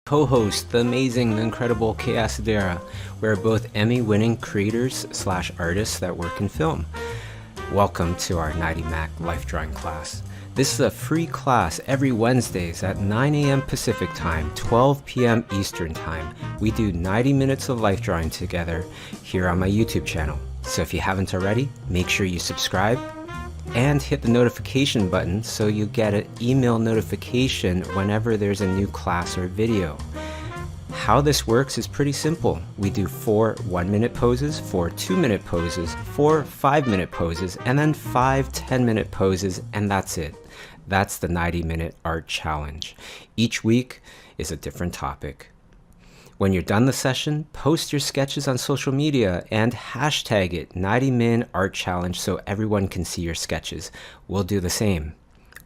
co-host, the amazing, the incredible Acedera. We're both Emmy-winning creators / artists that work in film. Welcome to our 90 Mac life drawing class. This is a free class every Wednesdays at 9 a.m. Pacific Time, 12 p.m. Eastern Time. We do 90 minutes of life drawing together here on my YouTube channel. So if you haven't already, make sure you subscribe and hit the notification button so you get an email notification whenever there's a new class or video. How this works is pretty simple. We do 4 1-minute poses, 4 2-minute poses, 4 5-minute poses, and then 5 10-minute poses, and that's it. That's the 90-minute art challenge. Each week is a different topic. When you're done the session, post your sketches on social media and hashtag it 90min art challenge so everyone can see your sketches. We'll do the same.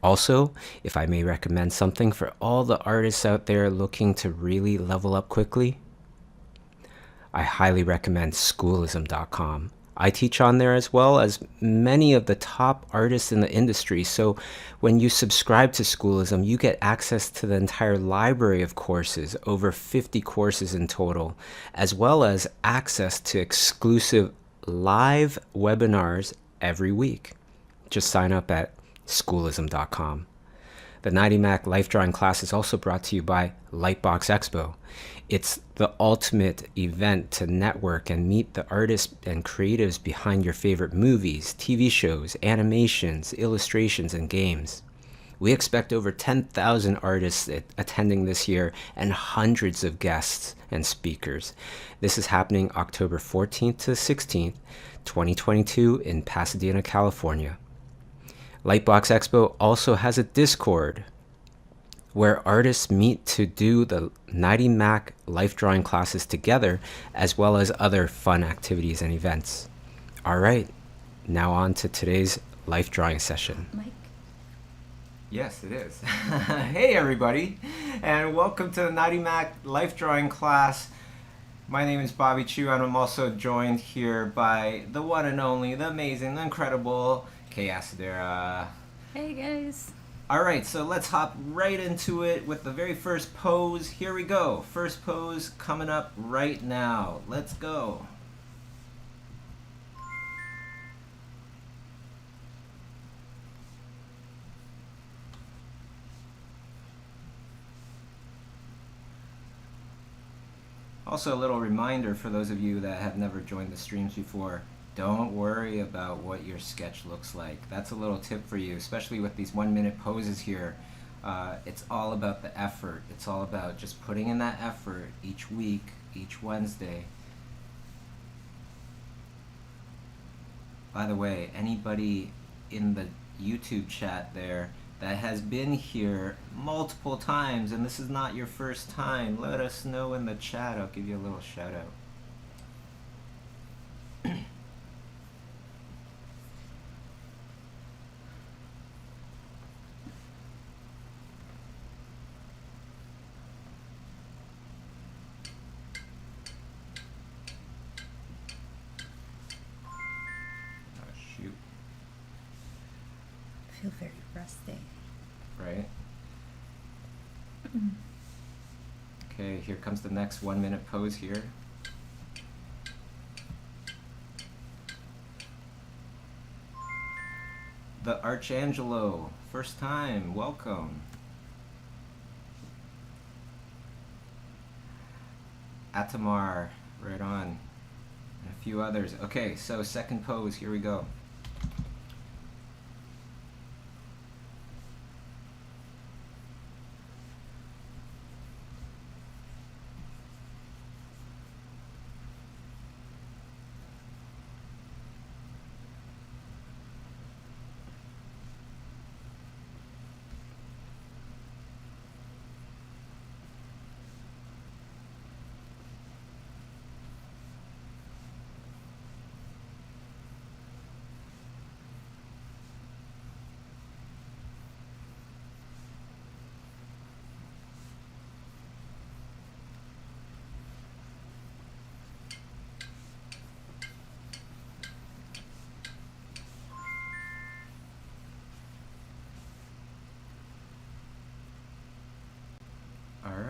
Also, if I may recommend something for all the artists out there looking to really level up quickly, I highly recommend Schoolism.com. I teach on there as well as many of the top artists in the industry, so when you subscribe to Schoolism, you get access to the entire library of courses, over 50 courses in total, as well as access to exclusive live webinars every week. Just sign up at Schoolism.com. The 90 Mac Life Drawing class is also brought to you by Lightbox Expo. It's the ultimate event to network and meet the artists and creatives behind your favorite movies, TV shows, animations, illustrations, and games. We expect over 10,000 artists attending this year and hundreds of guests and speakers. This is happening October 14th to 16th, 2022 in Pasadena, California. Lightbox Expo also has a Discord where artists meet to do the 90 Mac life drawing classes together, as well as other fun activities and events. All right, now on to today's life drawing session. Mike? Yes, it is. Hey everybody, and welcome to the 90 Mac life drawing class. My name is Bobby Chiu, and I'm also joined here by the one and only, the amazing, the incredible Acedera. Hey guys. Alright, so let's hop right into it with the very first pose. Here we go. First pose coming up right now. Let's go. Also, a little reminder for those of you that have never joined the streams before, don't worry about what your sketch looks like. That's a little tip for you, especially with these 1-minute poses here. It's all about the effort. It's all about just putting in that effort each week, each Wednesday. By the way, anybody in the YouTube chat there that has been here multiple times and this is not your first time, let us know in the chat. I'll give you a little shout out. I feel very rusty. Right? Okay, here comes the next 1-minute pose here. The Archangelo, first time, welcome. Atamar, right on. And a few others. Okay, so second pose, here we go.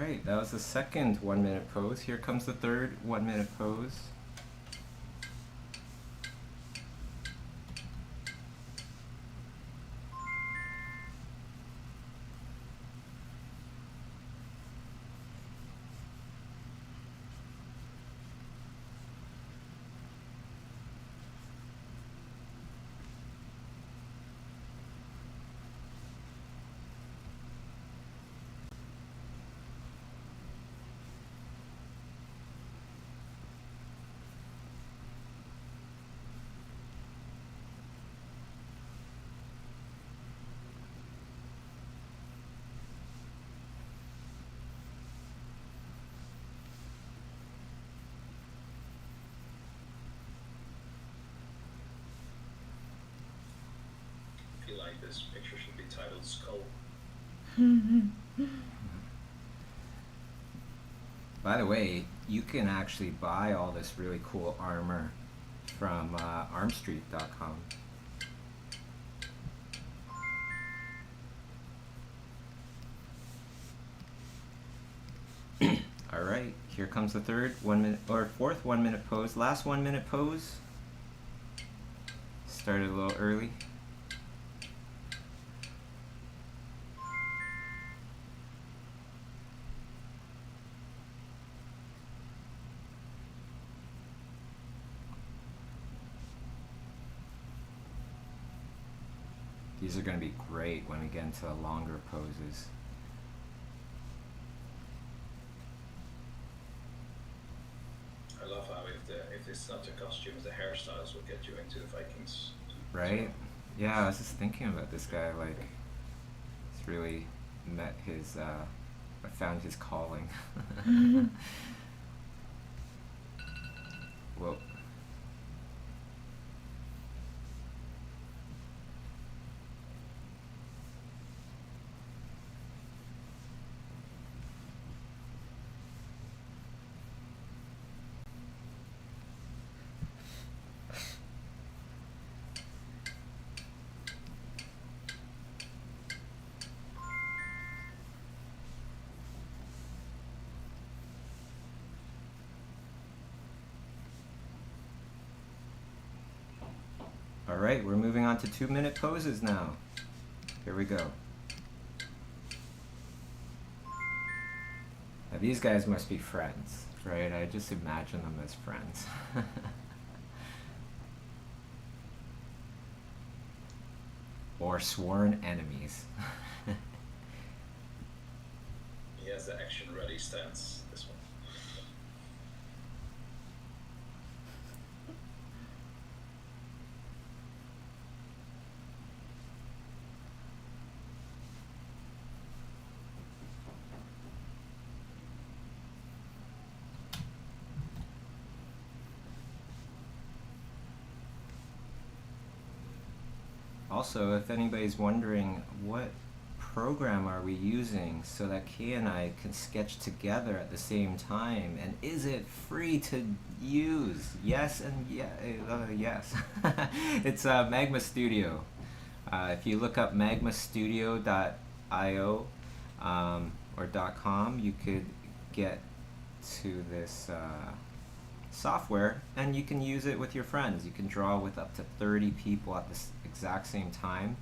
Alright, that was the second 1 minute pose. Here comes the third 1 minute pose. I feel like this picture should be titled Skull. By the way, you can actually buy all this really cool armor from armstreet.com. Alright, here comes the third 1 minute, or fourth 1 minute pose. Last 1 minute pose. Started a little early. These are going to be great when we get into the longer poses. I love how if it's not the costumes, the hairstyles will get you into the Vikings. Right? Yeah, I was just thinking about this guy, like, he's really met his, found his calling. Whoa. Alright, we're moving on to 2 minute poses now. Here we go. Now these guys must be friends, right? I just imagine them as friends. Or sworn enemies. He has the action ready stance, this one. Also, if anybody's wondering what program are we using so that Kay and I can sketch together at the same time, and is it free to use? Yes and yes. It's Magma Studio. If you look up magmastudio.io or .com, you could get to this software, and you can use it with your friends. You can draw with up to 30 people at the exact same time.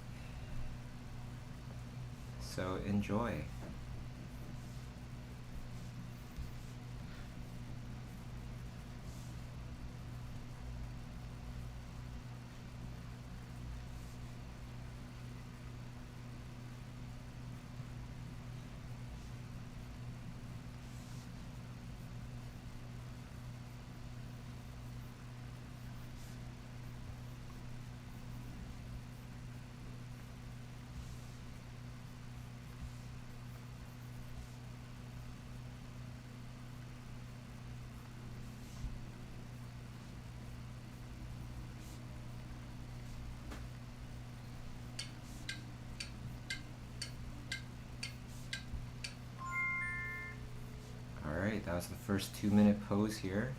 So enjoy. Alright, that was the first 2 minute pose here.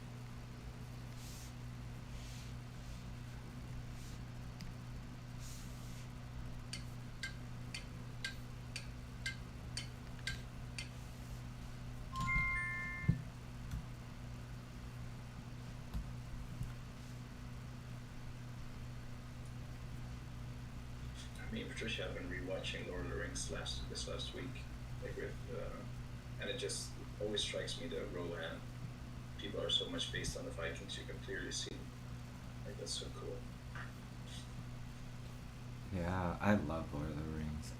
me and Patricia have been rewatching Lord of the Rings this last week, like and it just always strikes me that Rohan people are so much based on the Vikings. You can clearly see, like that's so cool. Yeah, I love Lord of the Rings.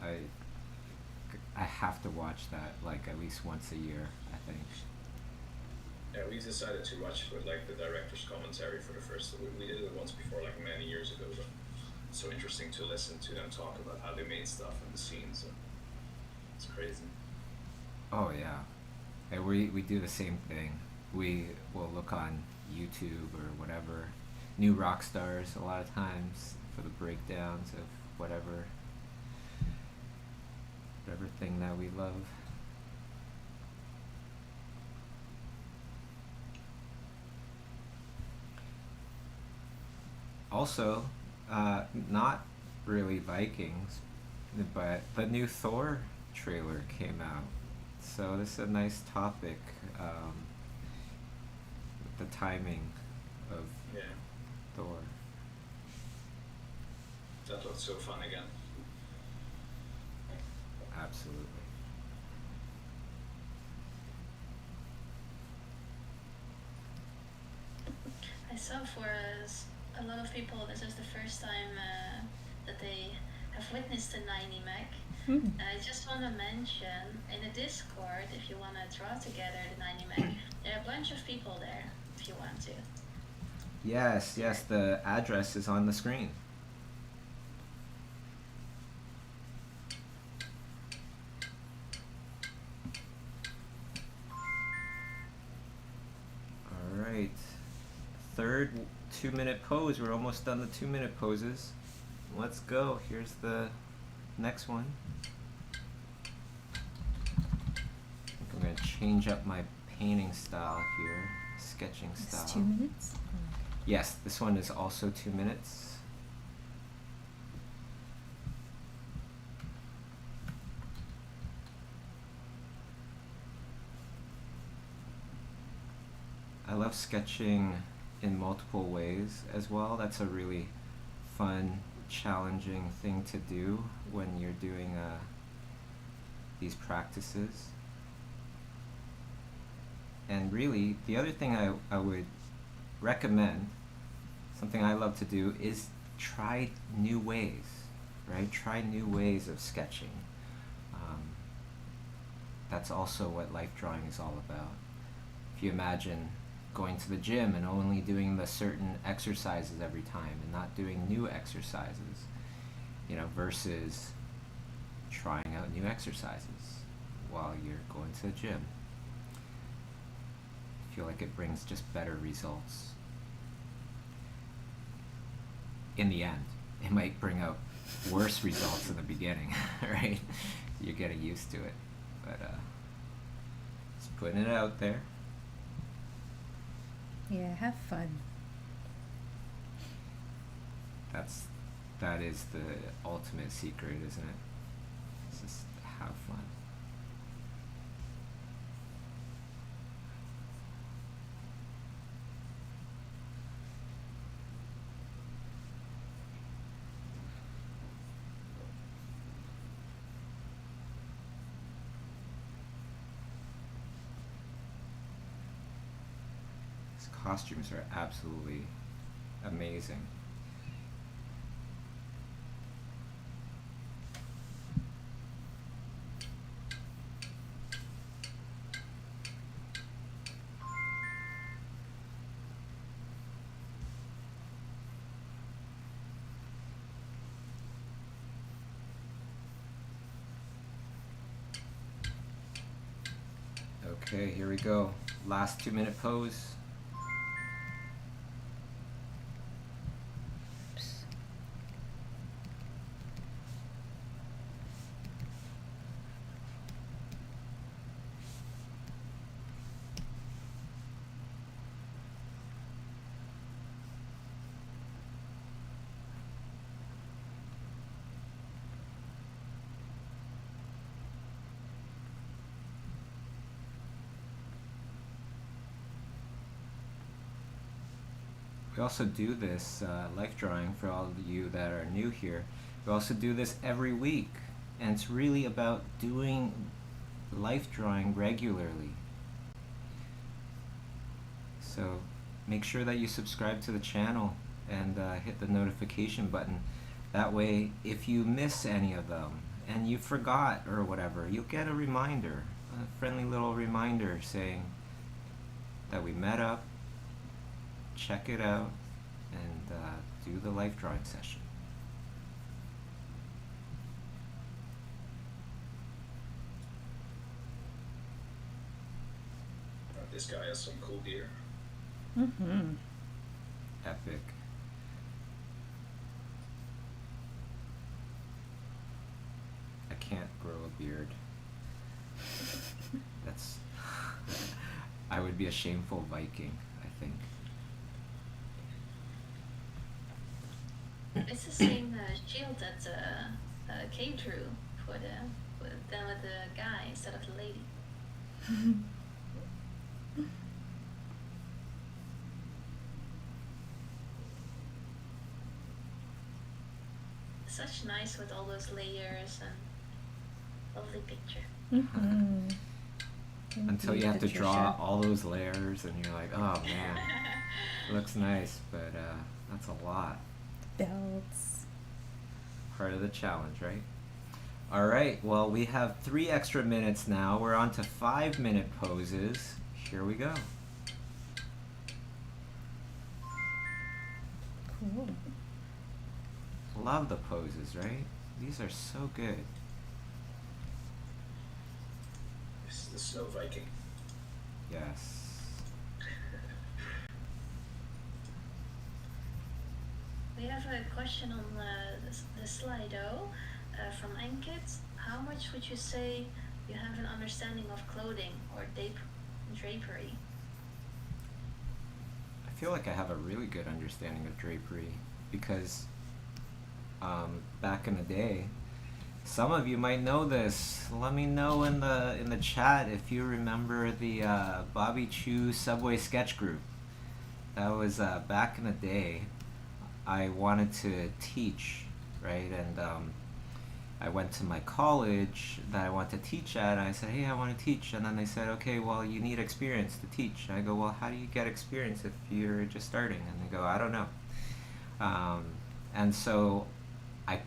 I have to watch that like at least once a year, I think. Yeah, we decided to watch it with like the director's commentary for the first. We did it once before, like many years ago, but it's so interesting to listen to them talk about how they made stuff and the scenes. And it's crazy. Oh yeah, and we do the same thing. We will look on YouTube or whatever, new rock stars a lot of times for the breakdowns of whatever thing that we love. Also, not really Vikings, but the new Thor trailer came out. So this is a nice topic, with the timing of Yeah, Thor. that looked so fun again. Absolutely. I saw for a lot of people, this is the first time that they have witnessed a 90 Mac. And I just want to mention in the Discord, if you want to draw together the 90 Mac, there are a bunch of people there if you want to. Yes, the address is on the screen. Alright, third 2-minute pose. We're almost done the 2-minute poses. Let's go. Here's the next one. I think I'm going to change up my painting style here, sketching style. It's 2 minutes? Yes, this one is also 2 minutes. I love sketching in multiple ways as well. That's a really fun, challenging thing to do when you're doing these practices. And really, the other thing I would recommend, something I love to do, is try new ways, right? Try new ways of sketching. That's also what life drawing is all about. If you imagine going to the gym and only doing the certain exercises every time and not doing new exercises, versus trying out new exercises while you're going to the gym. I feel like it brings just better results. In the end, it might bring out worse results in the beginning, right? You're getting used to it, but just putting it out there. Yeah, have fun. That is the ultimate secret, isn't it? Just have fun. These costumes are absolutely amazing. Okay, here we go. Last 2-minute pose. Oops. We also do this life drawing for all of you that are new here. We also do this every week, and it's really about doing life drawing regularly. So make sure that you subscribe to the channel and hit the notification button. That way, if you miss any of them and you forgot or whatever, you'll get a reminder, a friendly little reminder saying that we met up, check it out, and do the life drawing session. This guy has some cool gear. Mm-hmm. Epic. I can't grow a beard. That's I would be a shameful Viking, I think. It's the same shield that Kay drew for with the guy instead of the lady. Such nice with all those layers and lovely picture. Mm-hmm. Until you have to draw all those layers and you're like, oh man, it looks nice, but that's a lot. Belts. Part of the challenge, right? All right, well, we have 3 extra minutes now. We're on to 5-minute poses. Here we go. Cool. Love the poses, right? These are so good. This is the Snow Viking. Yes. We have a question on the Slido from Ankit. How much would you say you have an understanding of clothing or drapery? I feel like I have a really good understanding of drapery because back in the day, some of you might know this. Let me know in the chat if you remember the Bobby Chiu Subway sketch group. That was back in the day. I wanted to teach, right? And I went to my college that I want to teach at, and I said, hey, I want to teach. And then they said, okay, well, you need experience to teach. And I go, well, how do you get experience if you're just starting? And they go, I don't know. And so I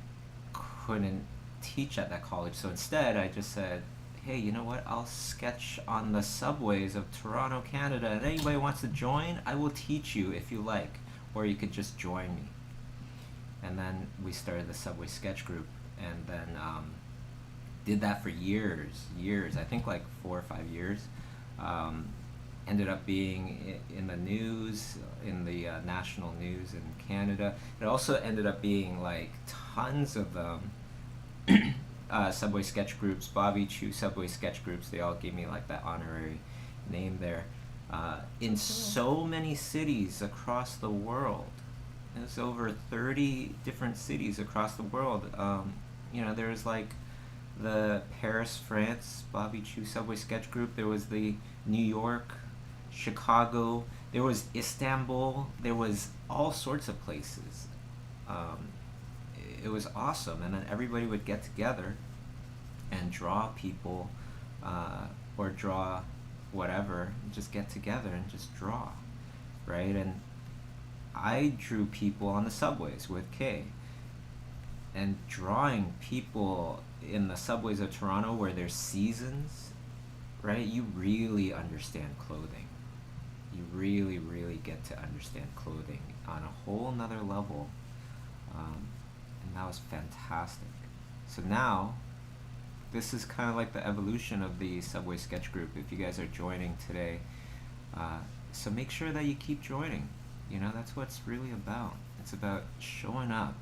couldn't teach at that college. So instead, I just said, hey, you know what? I'll sketch on the subways of Toronto, Canada. And anybody wants to join, I will teach you if you like. Or you could just join me. And then we started the Subway sketch group, and then did that for years. I think like 4 or 5 years. Ended up being in the news, in the national news in Canada. It also ended up being like tons of Subway sketch groups, Bobby Chiu Subway sketch groups. They all gave me like that honorary name there. In so many cities across the world. There's over 30 different cities across the world. You know, there's like the Paris, France, Bobby Chiu Subway sketch group. There was the New York, Chicago. There was Istanbul. There was all sorts of places. It was awesome. And then everybody would get together and draw people or draw whatever, just get together and just draw, right? And I drew people on the subways with Kay, and drawing people in the subways of Toronto where there's seasons, right? You really understand clothing. You really, really get to understand clothing on a whole nother level, and that was fantastic. So now, this is kind of like the evolution of the Subway sketch group if you guys are joining today. So make sure that you keep joining. You know, that's what it's really about. It's about showing up.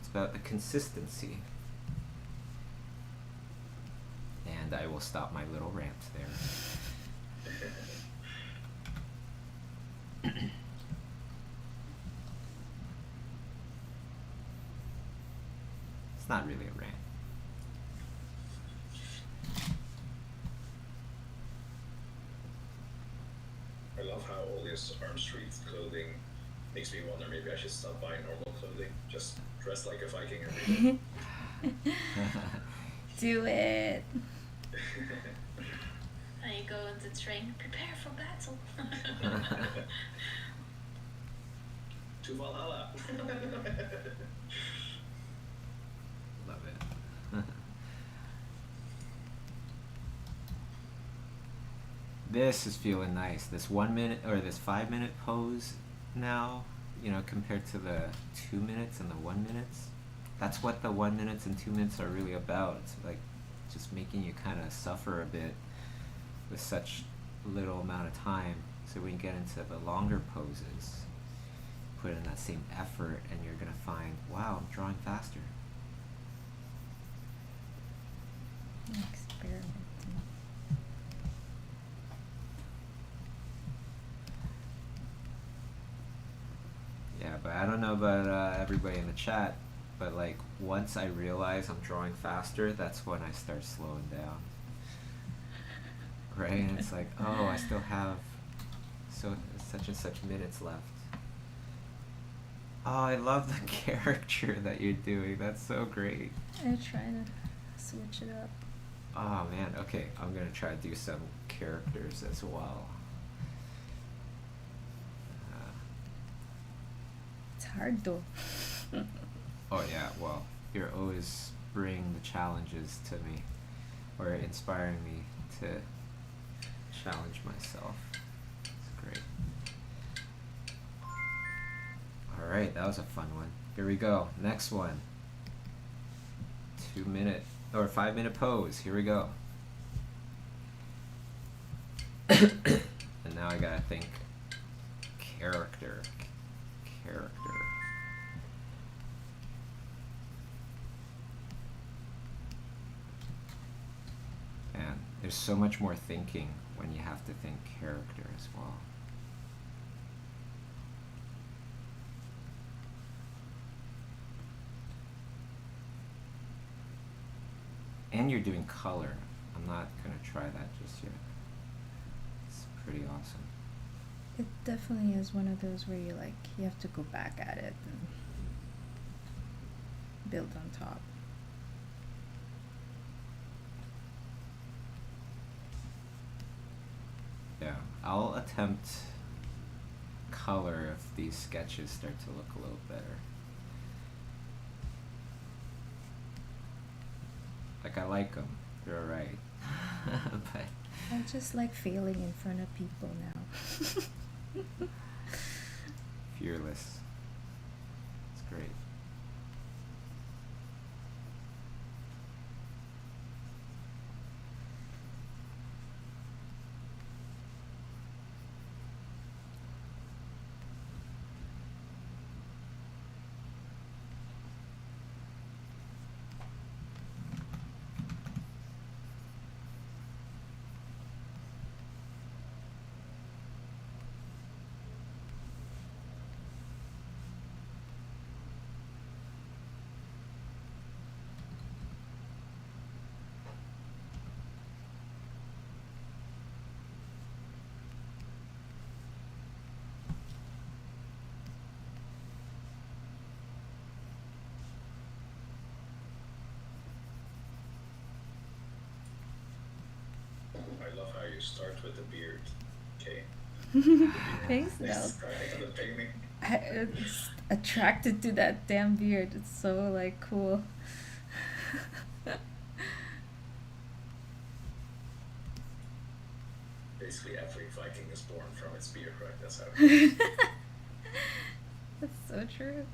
It's about the consistency. And I will stop my little rant there. It's not really a rant. I love how all this arm street clothing makes me wonder maybe I should stop buying normal totally. Just dress like a Viking every day. Do it. And you go on the train, prepare for battle. To Valhalla. Love it. This is feeling nice. This 1 minute or this 5 minute pose now, you know, compared to the 2 minutes and the 1 minutes. That's what the 1 minutes and 2 minutes are really about. It's like just making you kind of suffer a bit with such little amount of time, so we can get into the longer poses, put in that same effort, and you're gonna find, wow, I'm drawing faster. Experimenting. Yeah, but I don't know about everybody in the chat, but like once I realize I'm drawing faster, that's when I start slowing down. Right? And it's like, oh, I still have such and such minutes left. Oh, I love the character that you're doing. That's so great. I'm trying to switch it up. Oh man, okay, I'm gonna try to do some characters as well. It's hard though. Oh yeah, well, you're always bringing the challenges to me, or inspiring me to challenge myself. It's great. Alright, that was a fun one. Here we go, next one. 2 minute, or 5 minute pose, here we go. And now I gotta think character. Man, there's so much more thinking when you have to think character as well. And you're doing color. I'm not gonna try that just yet. It's pretty awesome. It definitely is one of those where you have to go back at it and build on top. Yeah, I'll attempt color if these sketches start to look a little better. Like, I like them, they're alright. But I just like failing in front of people now. fearless. It's great. I love how you start with the beard. Okay. Thanks, Next, Nels. right to the painting. It's attracted to that damn beard. It's so cool. Basically, every Viking is born from its beard, right? That's how it is. That's so true.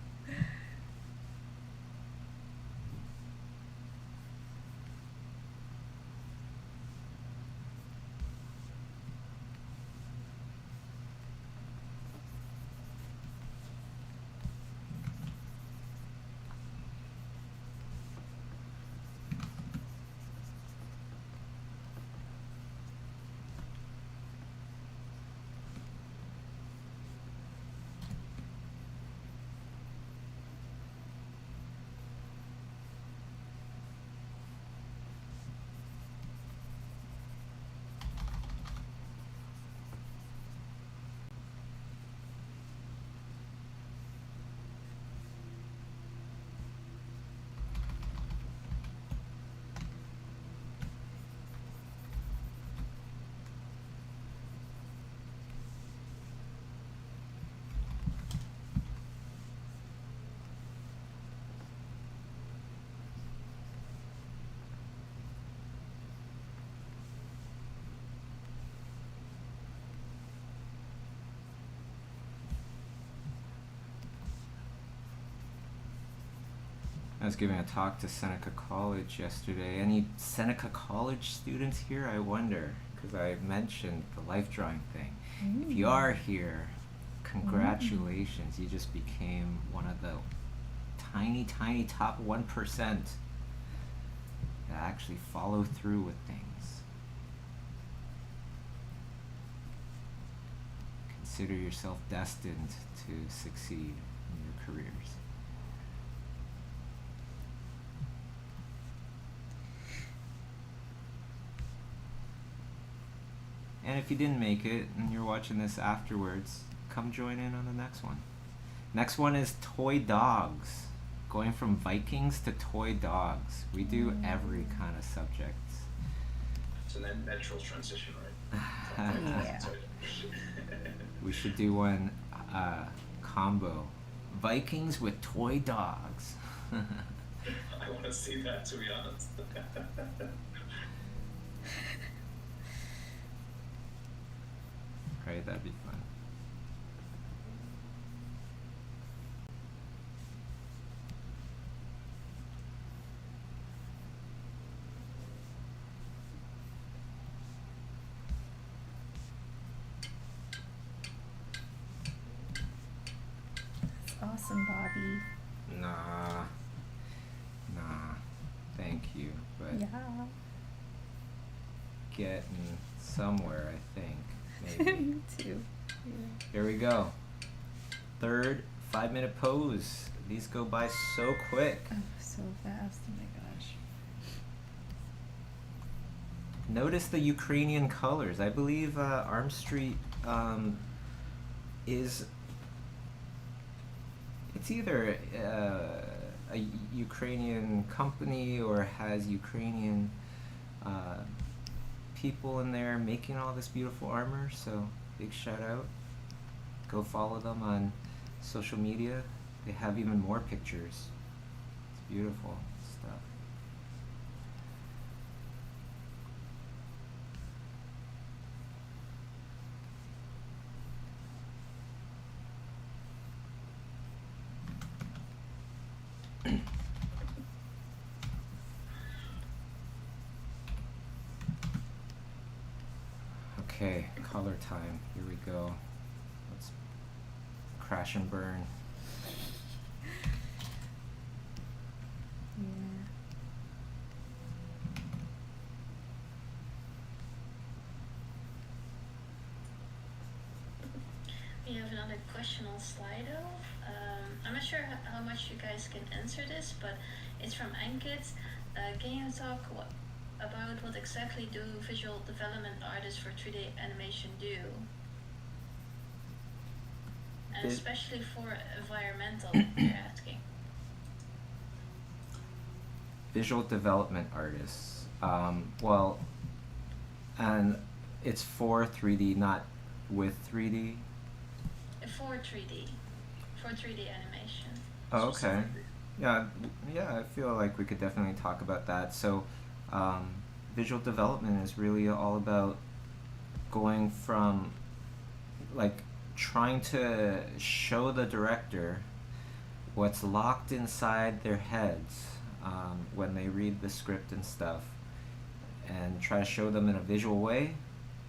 I was giving a talk to Seneca College yesterday. Any Seneca College students here? I wonder, because I mentioned the life drawing thing. If you are here, congratulations. You just became one of the tiny, tiny top 1% that actually follow through with things. Consider yourself destined to succeed in your careers. And if you didn't make it and you're watching this afterwards, come join in on the next one. Next one is toy dogs. Going from Vikings to toy dogs. We do every kind of subject. It's a natural transition, right? Yeah. We should do one combo. Vikings with toy dogs. I want to see that, to be honest. Right, that'd be fun. That's awesome, Bobby. Nah, thank you, but Yeah. getting somewhere, I think, maybe. Me too. Yeah. Here we go. Third 5-minute pose. These go by so quick. Oh, so fast. Oh my gosh. Notice the Ukrainian colors. I believe Arm Street is... It's either a Ukrainian company or has Ukrainian people in there making all this beautiful armor, so big shout out. Go follow them on social media. They have even more pictures. It's beautiful stuff. Okay, color time. Here we go. Let's crash and burn. Yeah. We have another question on Slido. I'm not sure how much you guys can answer this, but it's from Ankit. Can you talk about what exactly do visual development artists for 3D animation do? And especially for environmental, you're asking. Visual development artists. Well, and it's for 3D, not with 3D? For 3D. For 3D animation. Oh, okay. Yeah, I feel like we could definitely talk about that. So, visual development is really all about going from, like, trying to show the director what's locked inside their heads when they read the script and stuff, and try to show them in a visual way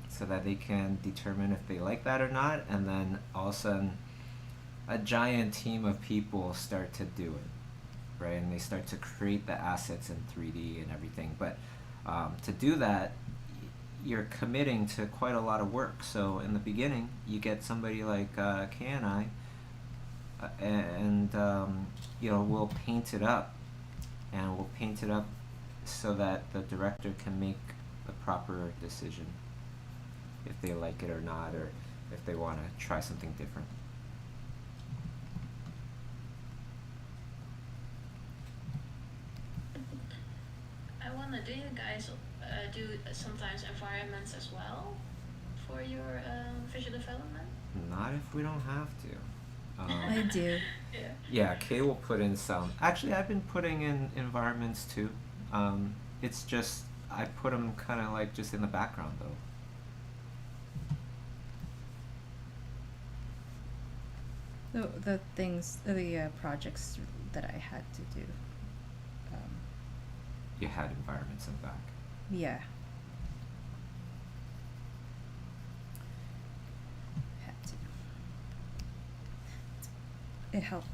so that they can determine if they like that or not, and then all of a sudden a giant team of people start to do it, right? And they start to create the assets in 3D and everything. But to do that, you're committing to quite a lot of work. So in the beginning, you get somebody like Kay and I, and we'll paint it up, and we'll paint it up so that the director can make the proper decision if they like it or not, or if they want to try something different. I wonder, do you guys do sometimes environments as well for your visual development? Not if we don't have to. I do. Yeah. Yeah, Kay will put in some. Actually, I've been putting in environments too. It's just, I put them kind of like just in the background though. The projects that I had to do. you had environments in the back. Yeah. Had to. It helped,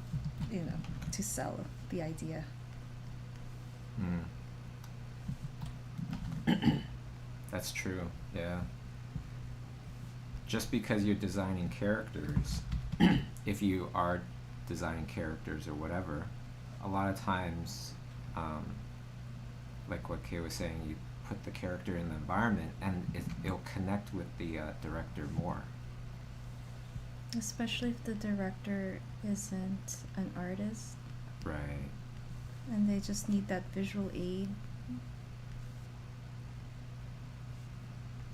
you know, to sell the idea. That's true, yeah. Just because you're designing characters, if you are designing characters or whatever, a lot of times, like what Kay was saying, you put the character in the environment and it'll connect with the director more. Especially if the director isn't an artist Right. and they just need that visual aid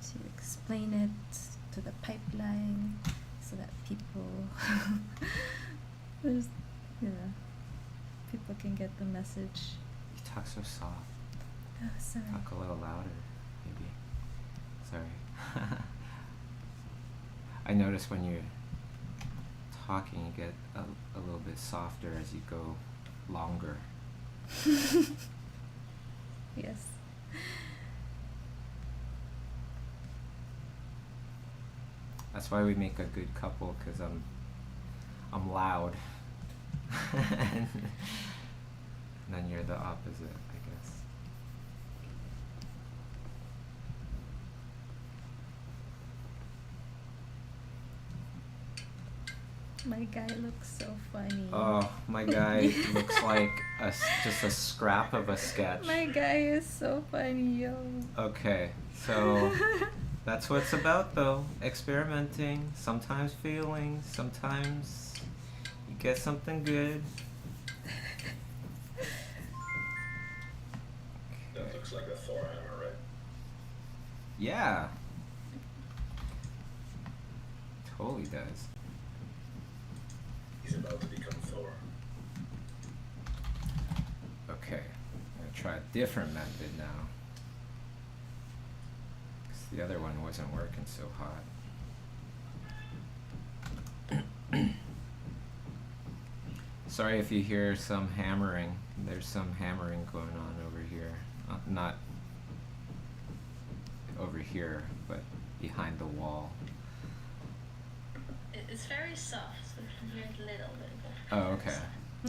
to explain it to the pipeline so that people there's, you know, people can get the message. You talk so soft. Oh, sorry. Talk a little louder, maybe. Sorry. I notice when you're talking, you get a little bit softer as you go longer. Yes. That's why we make a good couple, because I'm loud. And then you're the opposite, I guess. My guy looks so funny. Oh, my guy looks like just a scrap of a sketch. My guy is so funny, yo. Okay, so that's what it's about, though. Experimenting, sometimes failing, sometimes you get something good. That looks like a Thor hammer, right? Yeah. Totally does. He's about to become Thor. Okay, I'm gonna try a different method now. 'Cause the other one wasn't working so hot. Sorry if you hear some hammering. There's some hammering going on over here. Not over here, but behind the wall. It's very soft, so you can hear it a little bit. But Oh, okay.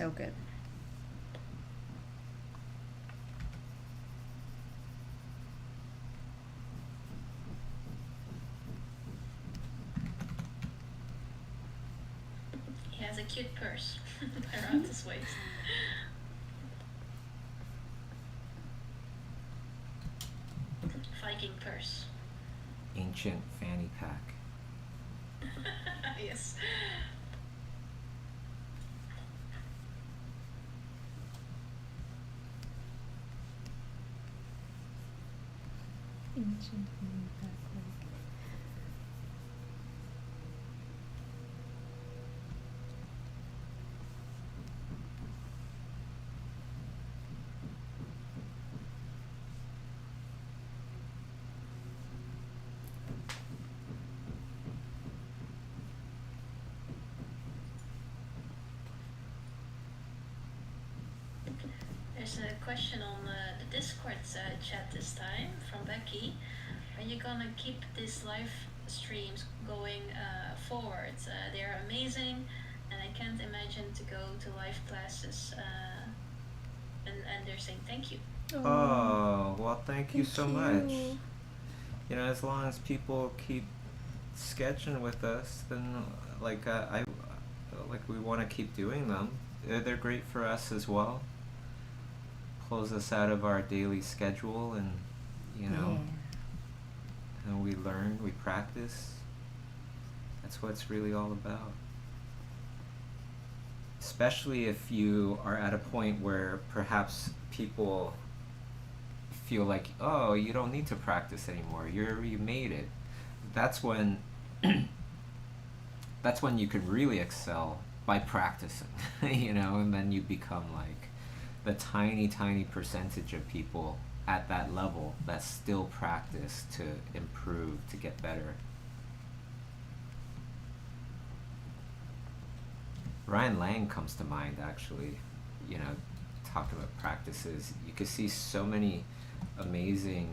Oh, good. He has a cute purse around his waist. Viking purse. Ancient fanny pack. Yes. Ancient fanny pack, like. There's a question on the Discord chat this time from Becky. Are you gonna keep these live streams going forward? They're amazing, and I can't imagine to go to live classes. And they're saying thank you. Oh, well, thank you so much. you. You know, as long as people keep sketching with us, then like we want to keep doing them. They're great for us as well. Pulls us out of our daily schedule, and you know, and we learn, we practice. That's what it's really all about. Especially if you are at a point where perhaps people feel like, oh, you don't need to practice anymore. You made it. That's when that's when you can really excel, by practicing, you know, and then you become like the tiny percentage of people at that level that still practice to improve, to get better. Ryan Lang comes to mind, actually, you know, talking about practices, you can see so many amazing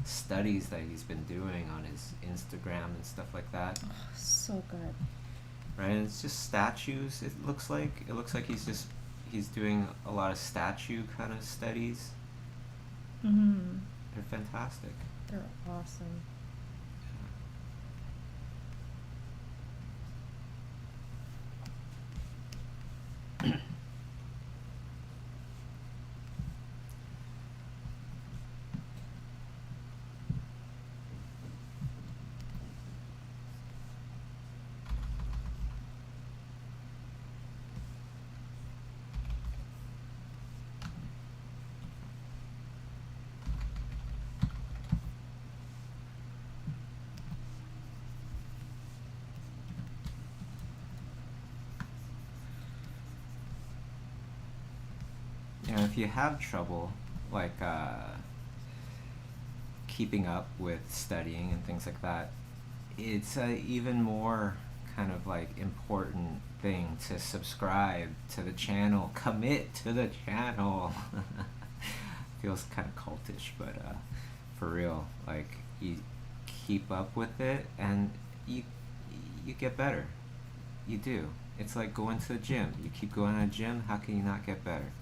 studies that he's been doing on his Instagram and stuff like that. Oh, so good. Right, and it's just statues. It looks like he's doing a lot of statue kind of studies. Mm-hmm. They're fantastic. They're awesome. You know, if you have trouble, like, keeping up with studying and things like that, it's a even more kind of like important thing to subscribe to the channel, commit to the channel. Feels kind of cultish, but for real, like, you keep up with it and you get better. You do. It's like going to the gym. You keep going to the gym, how can you not get better?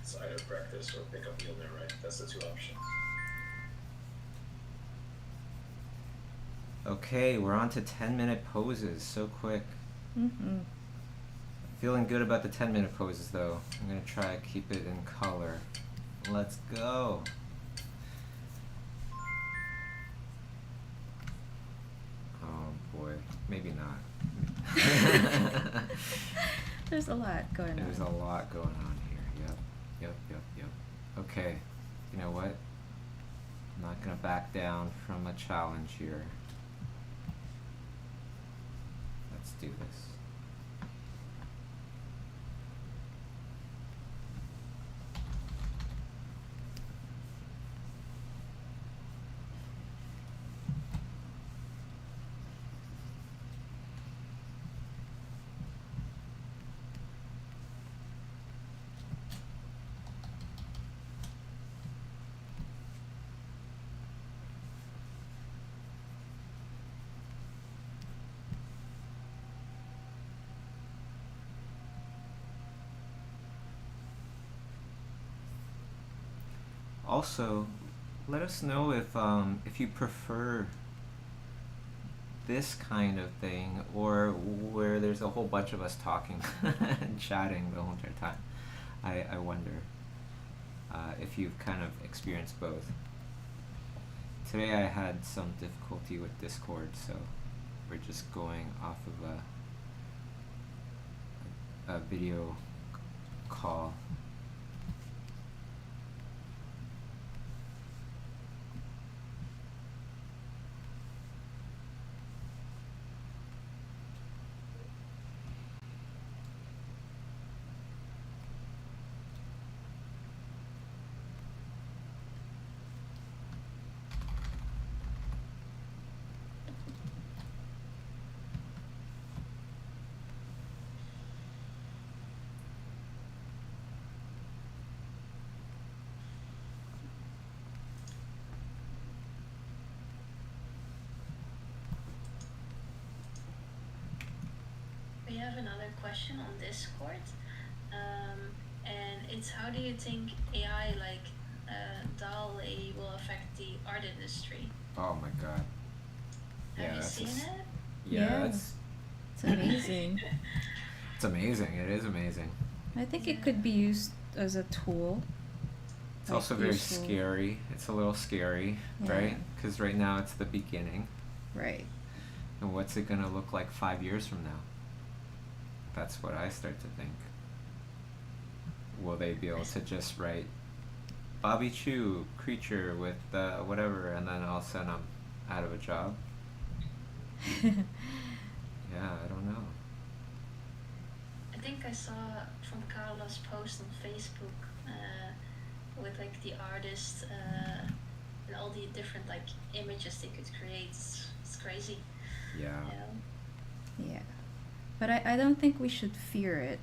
It's either practice or pick up Mjolnir, right? That's the two options. Okay, we're on to 10-minute poses, so quick. Mm-hmm. Feeling good about the 10-minute poses though. I'm gonna try to keep it in color. Let's go. Oh boy, maybe not. There's a lot going on. There's a lot going on here. Yep. Okay, you know what? I'm not gonna back down from a challenge here. Let's do this. Also, let us know if you prefer this kind of thing or where there's a whole bunch of us talking and chatting the whole entire time. I wonder if you've kind of experienced both. Today I had some difficulty with Discord, so we're just going off of a video call. We have another question on Discord, and it's how do you think AI like DALL-E will affect the art industry? Oh my god. Have you seen it? Yeah, It's amazing. it's amazing. It is amazing. I think it could be used as a tool. It's like also very useful. scary. It's a little scary, Yeah. right? Because right now it's the beginning. Right. And what's it going to look like 5 years from now? That's what I start to think. Will they be able to just write Bobby Chiu creature with whatever, and then all of a sudden I'm out of a job. Yeah, I don't know. I think I saw from Carlos' post on Facebook with like the artists and all the different like images they could create. It's crazy. Yeah. Yeah, but I don't think we should fear it.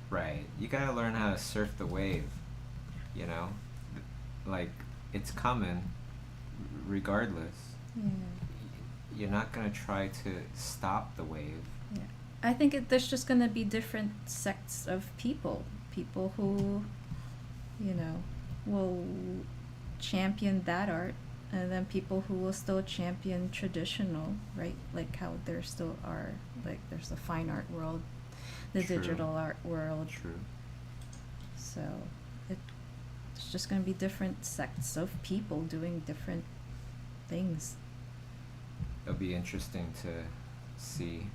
Right. You gotta learn how to surf the wave, you know? Like, it's coming regardless. Yeah. You're not gonna try to stop the wave. Yeah. I think there's just gonna be different sects of people. People who, you know, will champion that art, and then people who will still champion traditional, right? Like how there still are, like there's the fine art world, the True. digital art world. True. So it's just going to be different sects of people doing different things. It'll be interesting to see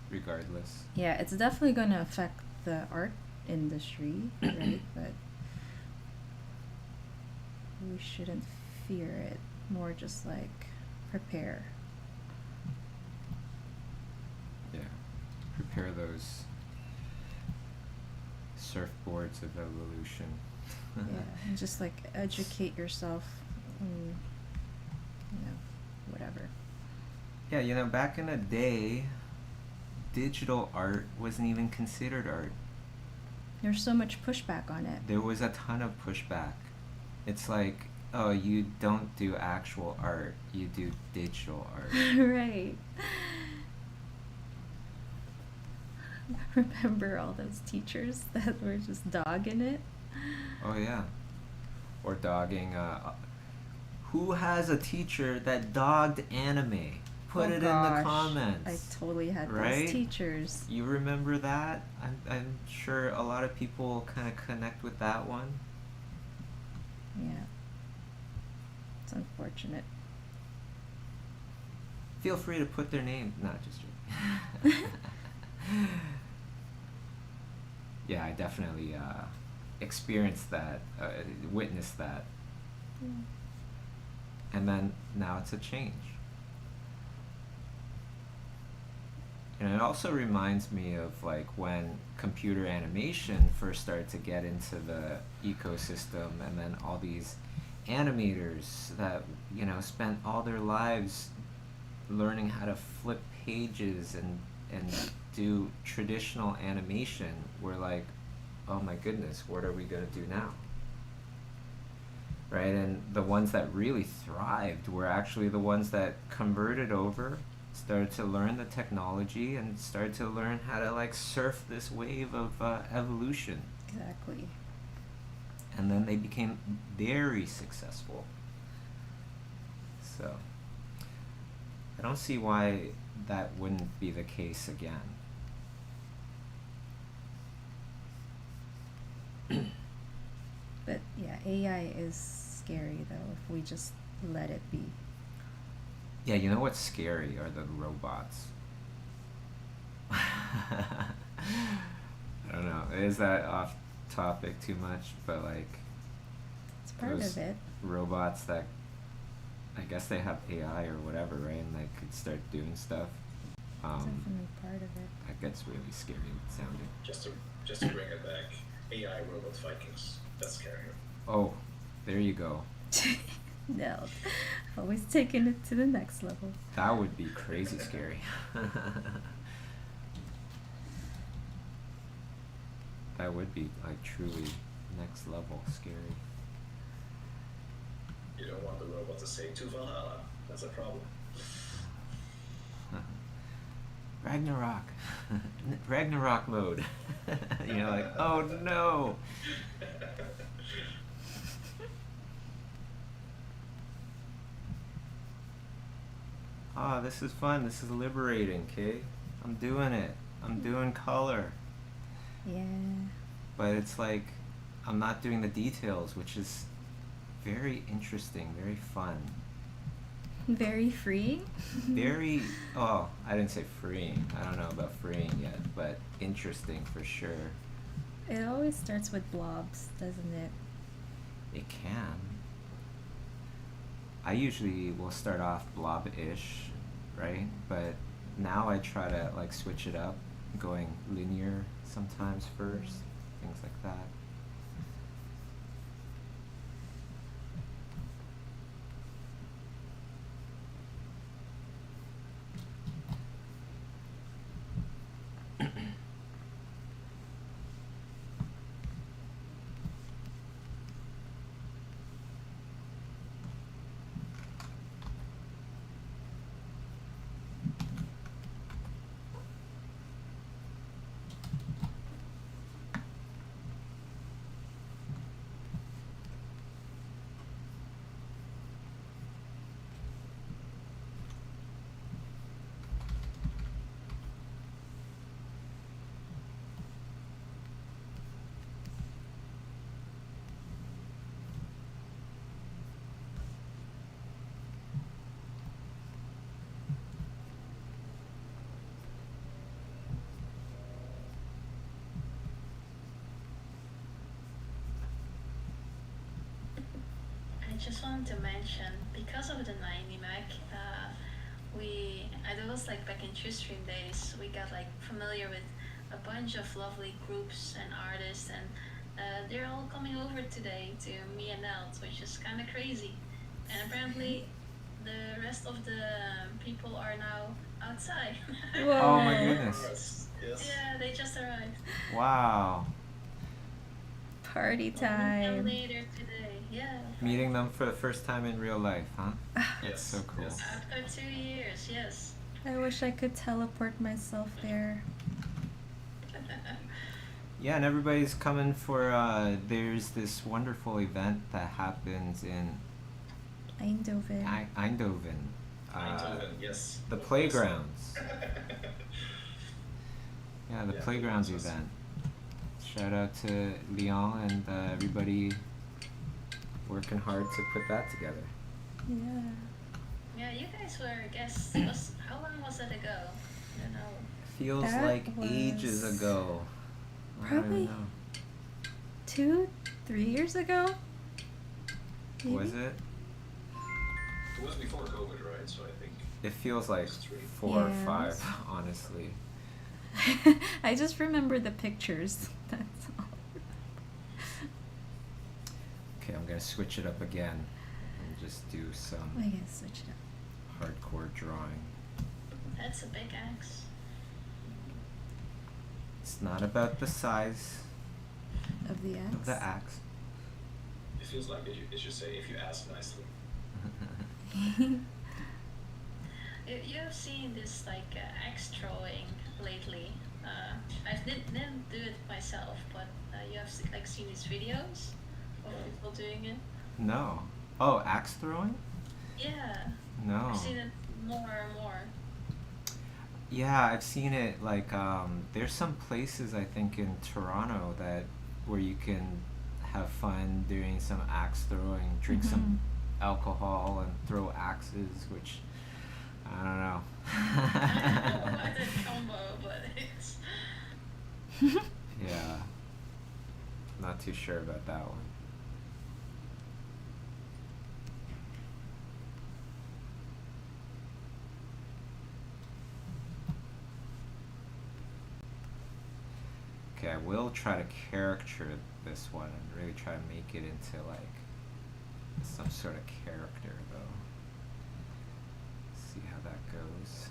regardless. Yeah, it's definitely going to affect the art industry, right? But we shouldn't fear it. More just like prepare. Yeah. Prepare those surfboards of evolution. Yeah, and just like educate yourself, and, you know, whatever. Yeah, you know, back in the day, digital art wasn't even considered art. There's so much pushback on it. There was a ton of pushback. It's like, oh, you don't do actual art, you do digital art. Right. Remember all those teachers that were just dogging it? Oh yeah. Or dogging, who has a teacher that dogged anime? Put Oh, it in gosh, the comments. I totally had Right? those teachers. You remember that? I'm sure a lot of people kind of connect with that one. Yeah. It's unfortunate. Feel free to put their name. Not just joking. Yeah, I definitely experienced that, witnessed that. Yeah. And then now it's a change. And it also reminds me of like when computer animation first started to get into the ecosystem, and then all these animators that, you know, spent all their lives learning how to flip pages and do traditional animation were like, oh my goodness, what are we gonna do now? Right? And the ones that really thrived were actually the ones that converted over, started to learn the technology, and started to learn how to like surf this wave of evolution. Exactly. And then they became very successful. So I don't see why that wouldn't be the case again. But yeah, AI is scary though if we just let it be. Yeah, you know what's scary are the robots. I don't know. Is that off topic too much? But like, It's part those of it. robots that, I guess they have AI or whatever, right? And they could start doing stuff. Definitely part of it. That gets really scary sounding. Just to bring it back, AI robot Vikings. That's scary. Oh, there you go. No, always taking it to the next level. That would be crazy scary. That would be like truly next level scary. You don't want the robot to say to Valhalla. That's a problem. Ragnarok. Ragnarok mode. You're like, oh no. Ah, this is fun. This is liberating, okay? I'm doing it. I'm doing color. Yeah. But it's like, I'm not doing the details, which is very interesting, very fun. Very freeing. Very, I didn't say freeing. I don't know about freeing yet, but interesting for sure. It always starts with blobs, doesn't it? It can. I usually will start off blob-ish, right? But now I try to like switch it up, going linear sometimes first, things like that. I just wanted to mention, because of the 90 Mac, it was like back in TrueStream days, we got like familiar with a bunch of lovely groups and artists, and they're all coming over today to me and Nelt, which is kind of crazy. And apparently the rest of the people are now outside. Whoa. Oh my goodness. Yes. Yeah, they just arrived. Wow. Party We'll meet them time. later today. Yeah. Meeting them for the first time in real life, huh? That's Yes, so cool. yes. After 2 years, yes. I wish I could teleport myself there. Yeah, and everybody's coming for, there's this wonderful event that happens in Eindhoven. Eindhoven. Eindhoven, yes. The playgrounds. Yeah, the Yeah, playgrounds yes. event. Shout out to Leon and everybody working hard to put that together. Yeah. Yeah, you guys were guests. How long was that ago? I don't know. Feels That like ages was ago. I don't probably know. 2-3 years ago. Was Maybe? it? It was before COVID, right? So I think It feels like It's 3. 4 or Yes. 5, honestly. I just remember the pictures. That's all. Okay, I'm gonna switch it up again and just do some I guess switch it up. hardcore drawing. That's a big axe. It's not about the size Of the axe. of the axe. it feels like it should say if you ask nicely. You have seen this like axe throwing lately. I didn't do it myself, but you have like seen these videos of people doing it. No. Oh, axe throwing? Yeah, No. I've seen it more and more. Yeah, I've seen it like there's some places I think in Toronto that where you can have fun doing some axe throwing, drink some alcohol and throw axes, which I don't know. I don't know about that combo, but it's Yeah. Not too sure about that one. Okay, I will try to caricature this one and really try to make it into like some sort of character though. See how that goes.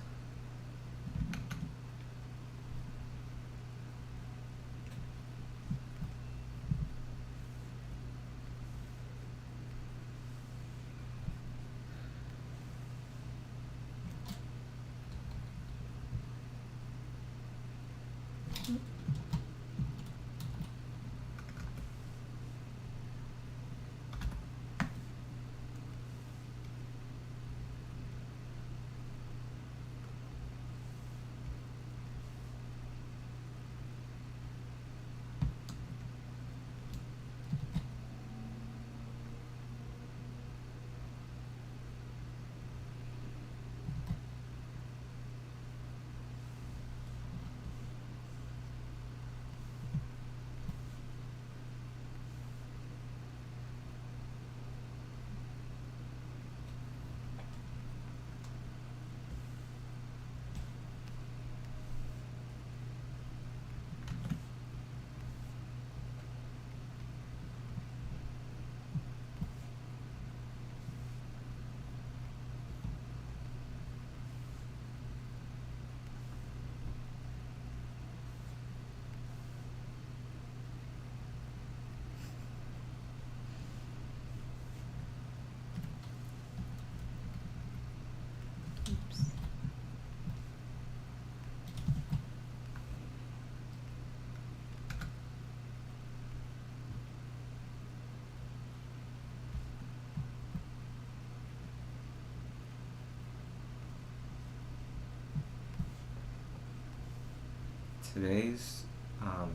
Today's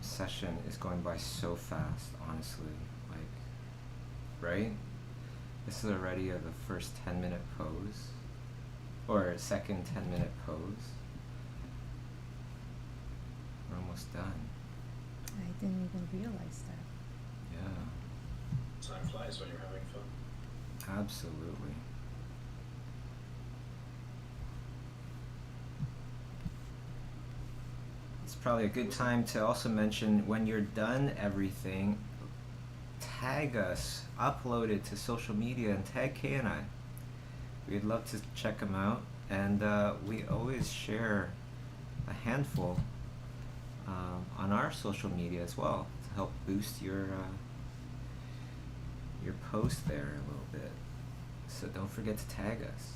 session is going by so fast, honestly. Like, right? This is already the first 10-minute pose, or second 10-minute pose. We're almost done. I didn't even realize that. Yeah. Time flies when you're having fun. Absolutely. It's probably a good time to also mention, when you're done everything, tag us, upload it to social media, and tag Kay and I. We'd love to check them out, and we always share a handful on our social media as well to help boost your post there a little bit. So don't forget to tag us.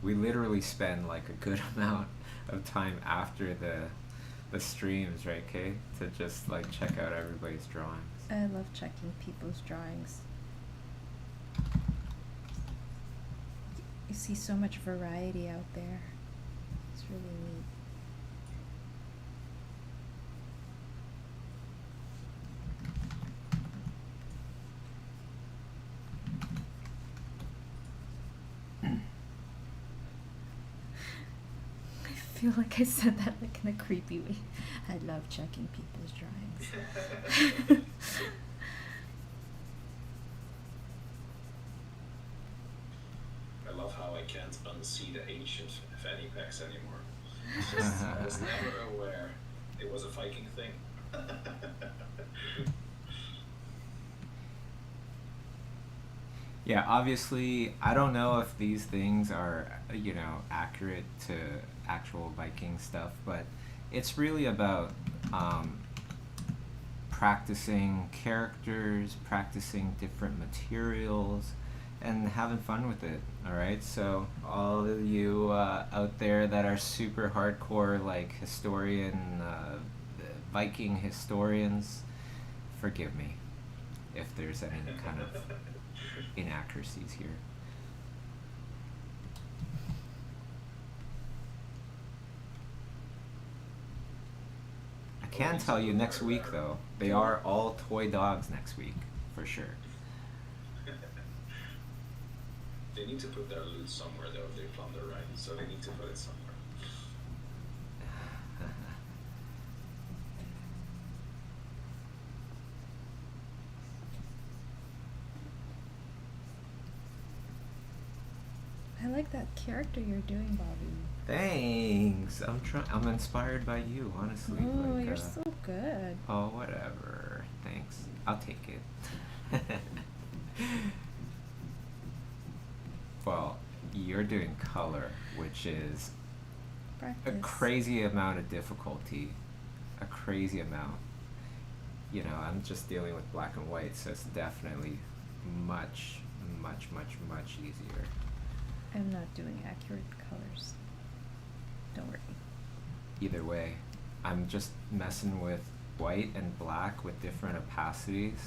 We literally spend like a good amount of time after the streams, right, Kay? To just like check out everybody's drawings. I love checking people's drawings. You see so much variety out there. It's really neat. I feel like I said that like in a creepy way. I love checking people's drawings. I love how I can't unsee the ancient fanny packs anymore. It's just, I was never aware it was a Viking thing. Yeah, obviously, I don't know if these things are, you know, accurate to actual Viking stuff, but it's really about practicing characters, practicing different materials, and having fun with it, alright? So, all of you out there that are super hardcore, like, Viking historians, forgive me if there's any kind of inaccuracies here. I can tell you next week, though, they are all toy dogs next week, for sure. They need to put their loot somewhere, though, if they plunder, right? So they need to put it somewhere. I like that character you're doing, Bobby. Thanks. I'm inspired by you, honestly. Oh, like, you're so good. Oh, whatever. Thanks. I'll take it. Well, you're doing color, which is Practice. a crazy amount of difficulty. A crazy amount. You know, I'm just dealing with black and white, so it's definitely much, much, much, much easier. I'm not doing accurate colors. Don't worry. Either way, I'm just messing with white and black with different opacities,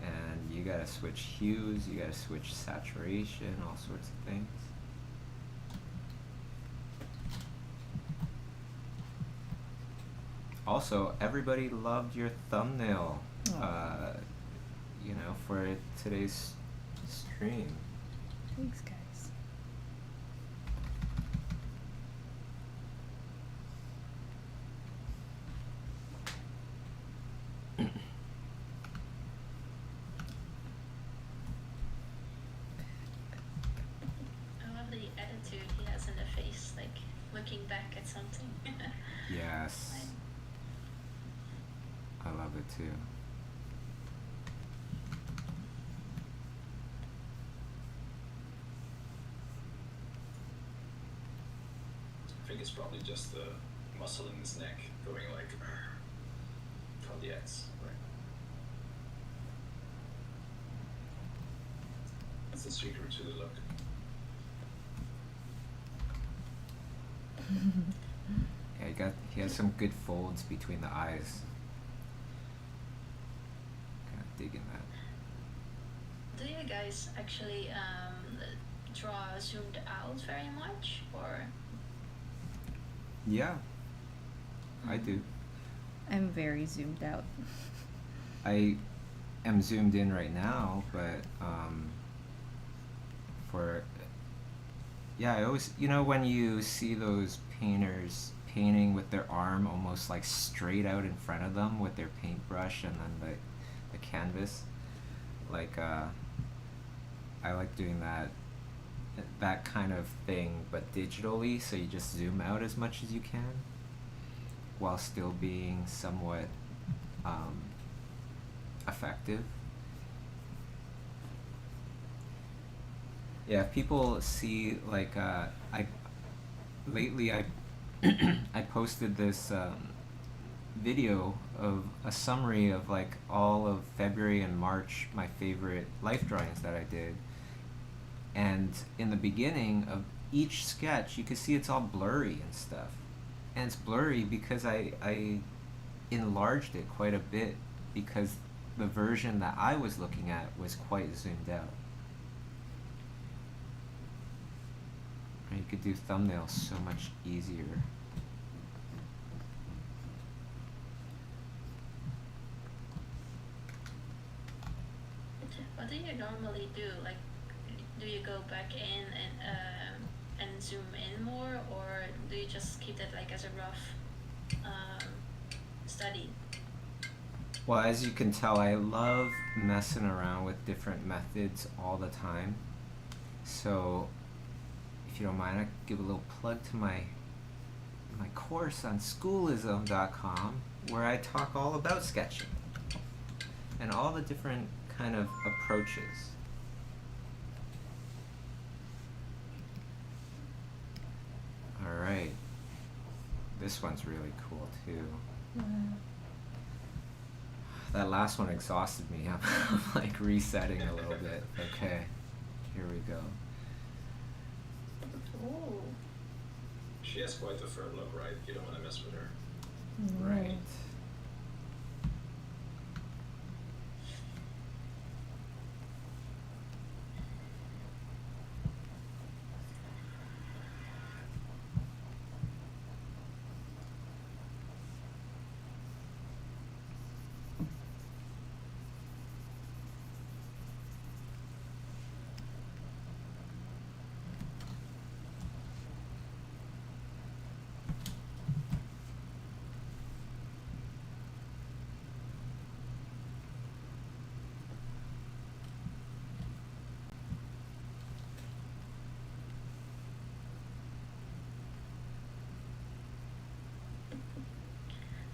and you gotta switch hues, you gotta switch saturation, all sorts of things. Also, everybody loved your thumbnail, you know, for today's stream. Thanks, guys. I love the attitude he has in the face, like looking back at something. Yes. I love it too. I think it's probably just the muscle in his neck going like from the X, right? That's the secret to the look. Yeah, he has some good folds between the eyes. Kind of digging that. Do you guys actually draw zoomed out very much, or? Yeah, I do. I'm very zoomed out. I am zoomed in right now, but I always, when you see those painters painting with their arm almost like straight out in front of them with their paintbrush and then the canvas, like I like doing that kind of thing, but digitally, so you just zoom out as much as you can while still being somewhat effective. Yeah, if people see, like, lately I I posted this video of a summary of like all of February and March, my favorite life drawings that I did. And in the beginning of each sketch, you can see it's all blurry and stuff. And it's blurry because I enlarged it quite a bit because the version that I was looking at was quite zoomed out. And you could do thumbnails so much easier. What do you normally do? Like, do you go back in and zoom in more, or do you just keep that like as a rough study? Well, as you can tell, I love messing around with different methods all the time. So, if you don't mind, I give a little plug to my course on Schoolism.com, where I talk all about sketching and all the different kind of approaches. All right, this one's really cool too. Wow. That last one exhausted me. I'm like resetting a little bit. Okay, here we go. Ooh. She has quite the firm look, right? You don't want to mess with her. Right.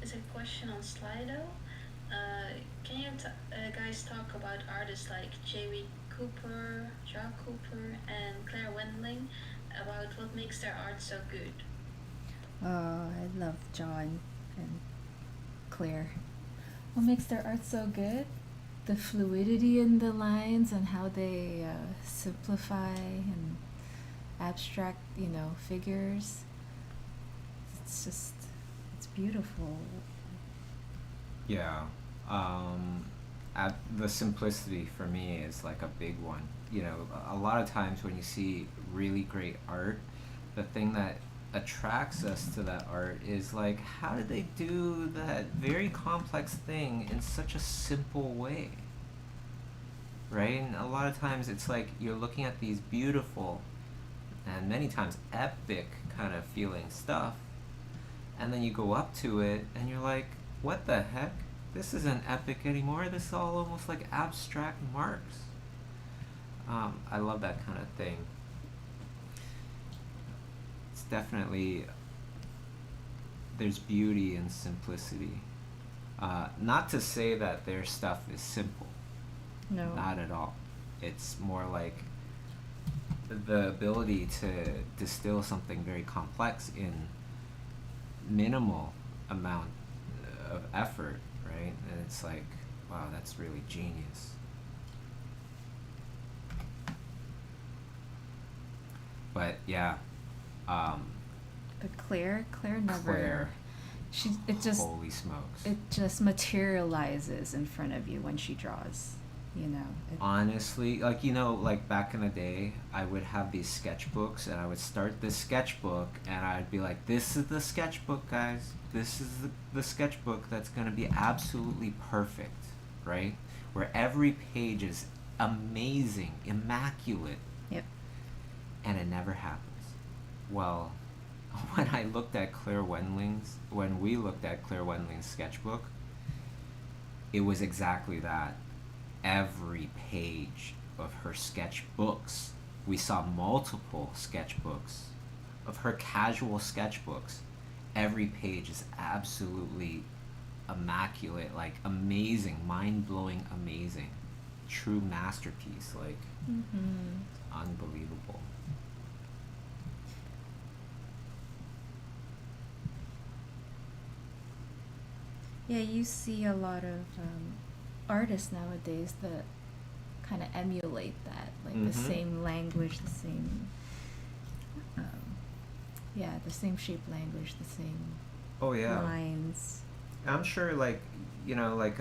There's a question on Slido. Can you guys talk about artists like J.W. Cooper, Jack Cooper, and Claire Wendling about what makes their art so good? I love John and Claire. What makes their art so good? The fluidity in the lines and how they simplify and abstract, figures. It's beautiful. Yeah. The simplicity for me is like a big one. A lot of times when you see really great art, the thing that attracts us to that art is like, how did they do that very complex thing in such a simple way? Right? And a lot of times it's like you're looking at these beautiful and many times epic kind of feeling stuff, and then you go up to it and you're like, what the heck? This isn't epic anymore. This is all almost like abstract marks. I love that kind of thing. It's definitely, there's beauty in simplicity. Not to say that their stuff is simple. No. Not at all. It's more like the ability to distill something very complex in minimal amount of effort, right? And it's like, wow, that's really genius. But yeah, But Claire never. Claire, It just holy smokes. materializes in front of you when she draws. you know. Honestly, like, you know, like back in the day, I would have these sketchbooks, and I would start this sketchbook, and I'd be like, this is the sketchbook, guys. This is the sketchbook that's going to be absolutely perfect, right? Where every page is amazing, immaculate. Yep. And it never happens. Well, when we looked at Claire Wendling's sketchbook, it was exactly that. Every page of her sketchbooks, we saw multiple sketchbooks of her casual sketchbooks. Every page is absolutely immaculate, like amazing, mind-blowing, amazing, true masterpiece, like unbelievable. Yeah, you see a lot of artists nowadays that kind of emulate that, like the same language, the same, the same shape language, the same lines. I'm sure, like, you know, like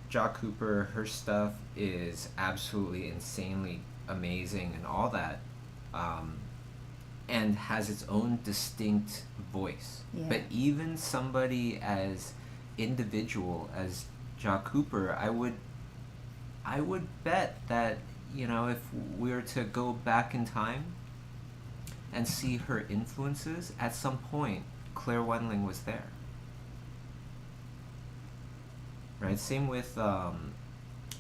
Jaw Cooper, her stuff is absolutely insanely amazing and all that, and has its own distinct voice. Yeah. But even somebody as individual as Jaw Cooper, I would bet that, you know, if we were to go back in time and see her influences, at some point Claire Wendling was there. Right? Same with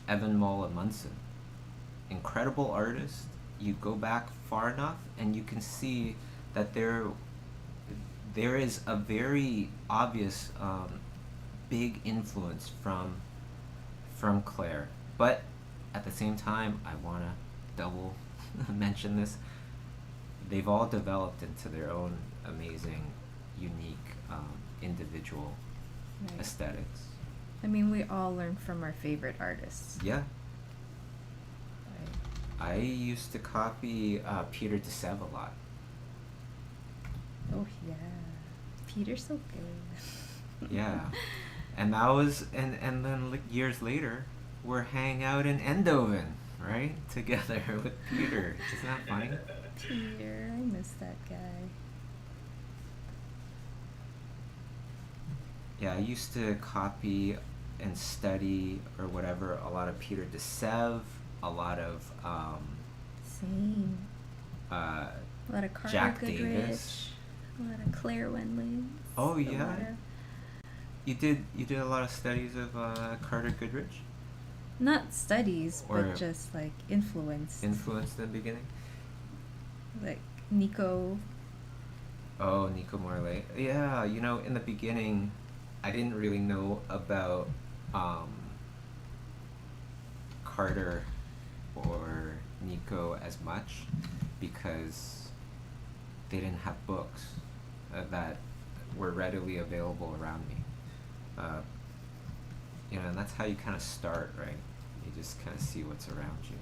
Evan Molla Munson. Incredible artist. You go back far enough and you can see that there is a very obvious big influence from Claire. But at the same time, I want to double mention this. They've all developed into their own amazing, unique, individual aesthetics. I mean, we all learn from our favorite artists. Yeah. Right. I used to copy Peter DeSev a lot. Oh yeah, Peter's so good. Yeah, and that was and then like years later, we're hanging out in Eindhoven, right, together with Peter. Isn't that funny? Peter, I miss that guy. Yeah, I used to copy and study or whatever a lot of Peter DeSev, a lot of Same. A lot of Carter Jack Goodrich, Davis. a lot of Claire Wendling. Oh yeah. You did a lot of studies of Carter Goodrich? Not studies, Or but just like influenced. Influenced in the beginning? Like Nico. Oh, Nico Morley. Yeah, you know, in the beginning, I didn't really know about Carter or Nico as much because they didn't have books that were readily available around me. You know, and that's how you kind of start, right? You just kind of see what's around you.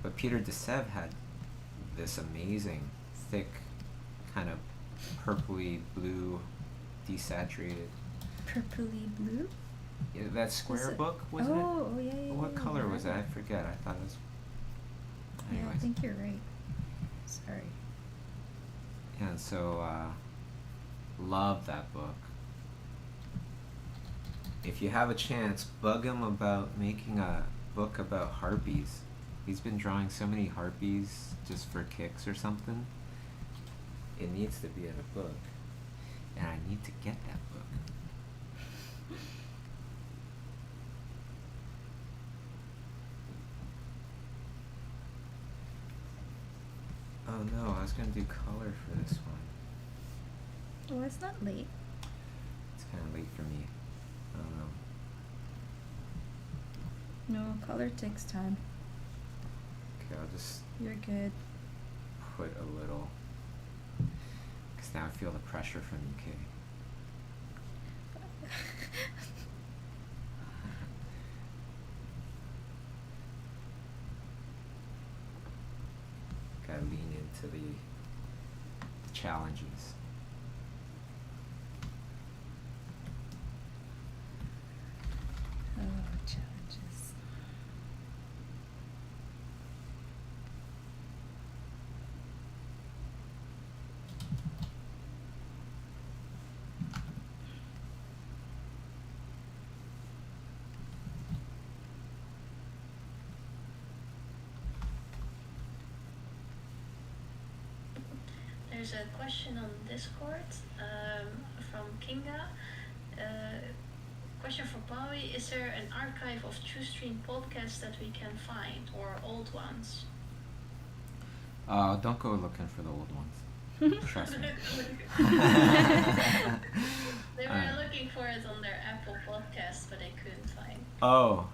But Peter DeSev had this amazing, thick, kind of purpley blue, desaturated. Purpley blue? Yeah, that square book, wasn't it? Oh, yeah. What color was that? I forget. I thought it was. Anyways. Yeah, I think you're right. Sorry. Yeah, and so love that book. If you have a chance, bug him about making a book about harpies. He's been drawing so many harpies just for kicks or something. It needs to be in a book. And I need to get that book. Oh no, I was going to do color for this one. Oh, it's not late. It's kind of late for me. I don't know. No, color takes time. Okay, I'll just You're good. put a little, because now I feel the pressure from UK. Gotta lean into the challenges. Oh, there's a question on Discord from Kinga. Question for Bowie: is there an archive of True Stream podcasts that we can find, or old ones? Don't go looking for the old ones. Trust me. They were looking for it on their Apple Podcasts, but they couldn't find. Oh,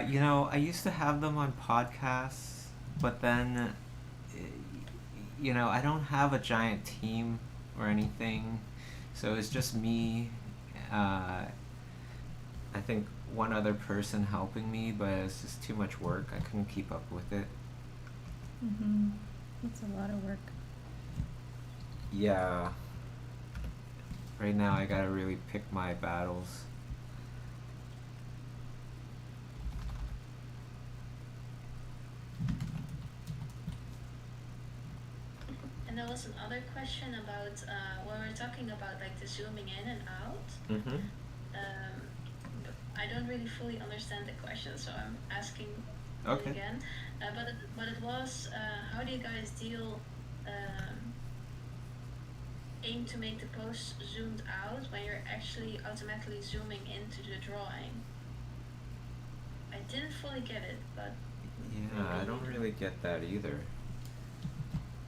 you know, I used to have them on podcasts, but then, you know, I don't have a giant team or anything, so it's just me. I think one other person helping me, but it's just too much work. I couldn't keep up with it. It's a lot of work. Yeah. Right now I gotta really pick my battles. And there was another question about when we were talking about like the zooming in and out. Mm-hmm. But I don't really fully understand the question, so I'm asking Okay. it again. But it was how do you guys deal aim to make the post zoomed out when you're actually automatically zooming into the drawing? I didn't fully get it, but Yeah, I don't really get that either.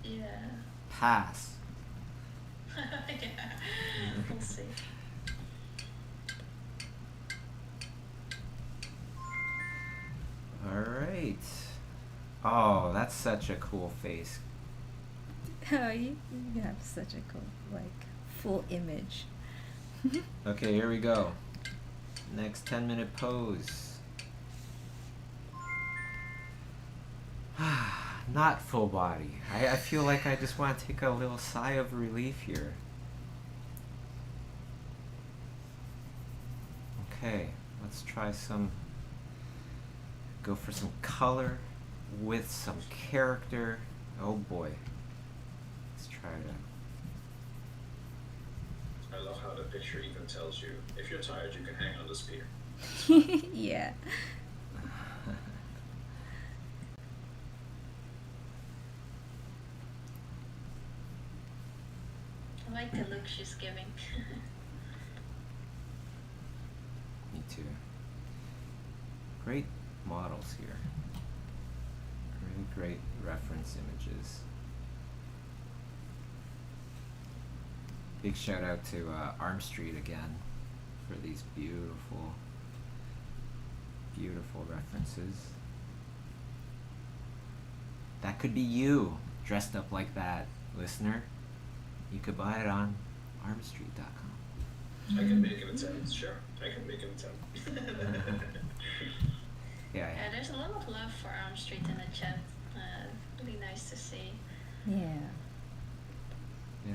yeah. Pass. Yeah, we'll see. Alright. Oh, that's such a cool face. Oh, you have such a cool, like, full image. Okay, here we go. Next 10-minute pose. Not full body. I feel like I just want to take a little sigh of relief here. Okay, let's try some... Go for some color with some character. Oh boy. Let's try to... I love how the picture even tells you, if you're tired, you can hang on the spear. Yeah. I like the look she's giving. Me too. Great models here. Really great reference images. Big shout out to Arm Street again for these beautiful, beautiful references. That could be you dressed up like that, listener. You could buy it on armstreet.com. I can make an attempt, sure. I can make an attempt. Yeah. Yeah, there's a lot of love for Arm Street in the chat. Really nice to see. Yeah. Yeah.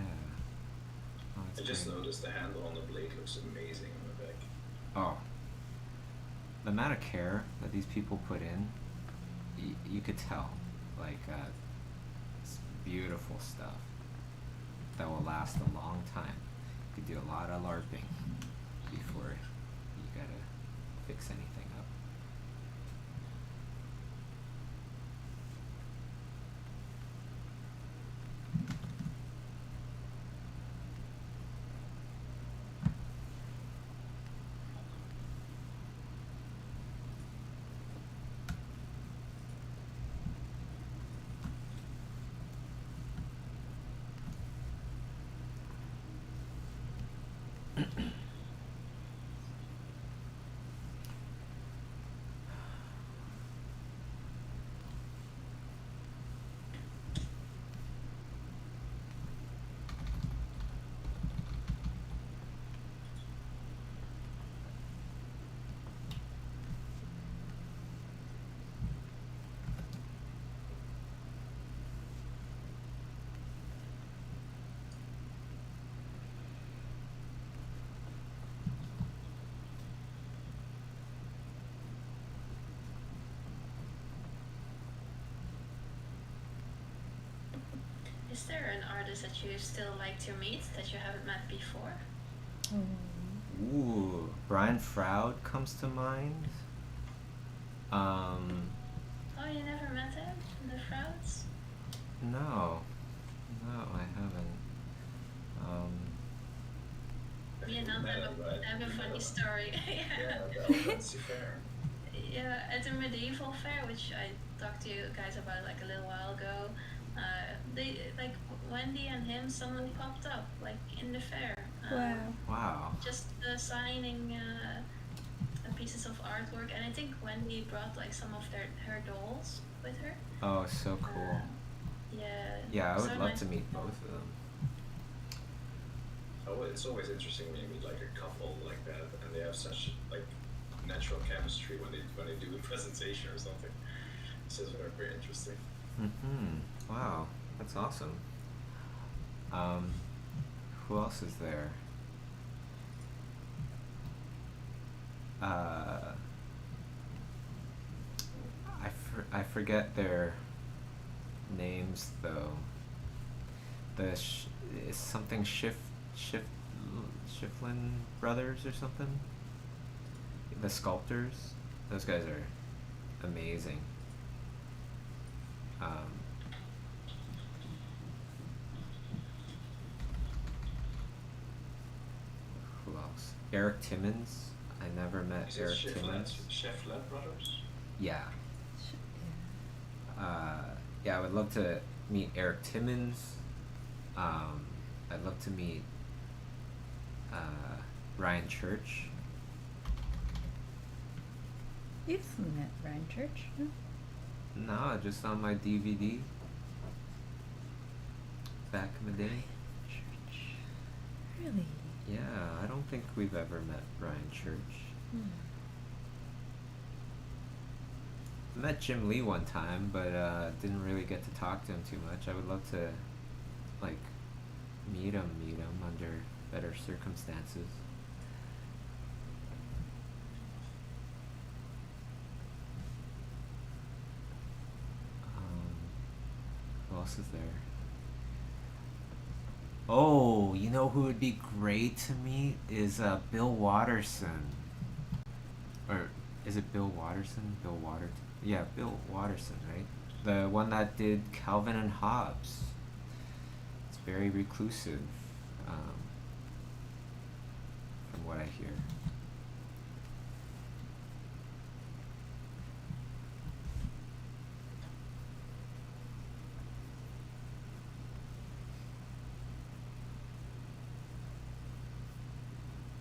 Oh, I it's just great. noticed the handle on the blade looks amazing on the back. Oh. The amount of care that these people put in, you could tell. Like, it's beautiful stuff that will last a long time. You could do a lot of LARPing before you gotta fix anything up. Is there an artist that you still like to meet that you haven't met before? Ooh, Brian Froud comes to mind. Oh, you never met him? The Frouds? No. No, I haven't. Me and Nat have a funny story. Yeah, the Elefancy Fair. Yeah, at the medieval fair, which I talked to you guys about like a little while ago, they like Wendy and him suddenly popped up like in the fair. Wow. Wow. Just signing pieces of artwork, and I think Wendy brought like some of her dolls with her. Oh, so cool. Yeah. Yeah, I would so love nice to meet people. both of them. Oh, it's always interesting when you meet like a couple like that, and they have such like natural chemistry when they do a presentation or something. It's just very, very interesting. Wow, that's awesome. Who else is there? I forget their names though. Is something Shiflin brothers or something? The sculptors. Those guys are amazing. Who else? Eric Timmons. I never met Eric Timmons. Scheffler brothers? Yeah. Yeah, I would love to meet Eric Timmons. I'd love to meet Ryan Church. You've met Ryan Church? Huh? No, just on my DVD. Back in the day. Church. Really? Yeah, I don't think we've ever met Ryan Church. Met Jim Lee one time, but didn't really get to talk to him too much. I would love to, like, meet him under better circumstances. Who else is there? Oh, you know who would be great to meet is Bill Watterson. Or is it Bill Watterson? Bill Waterton? Yeah, Bill Watterson, right? The one that did Calvin and Hobbes. It's very reclusive, from what I hear.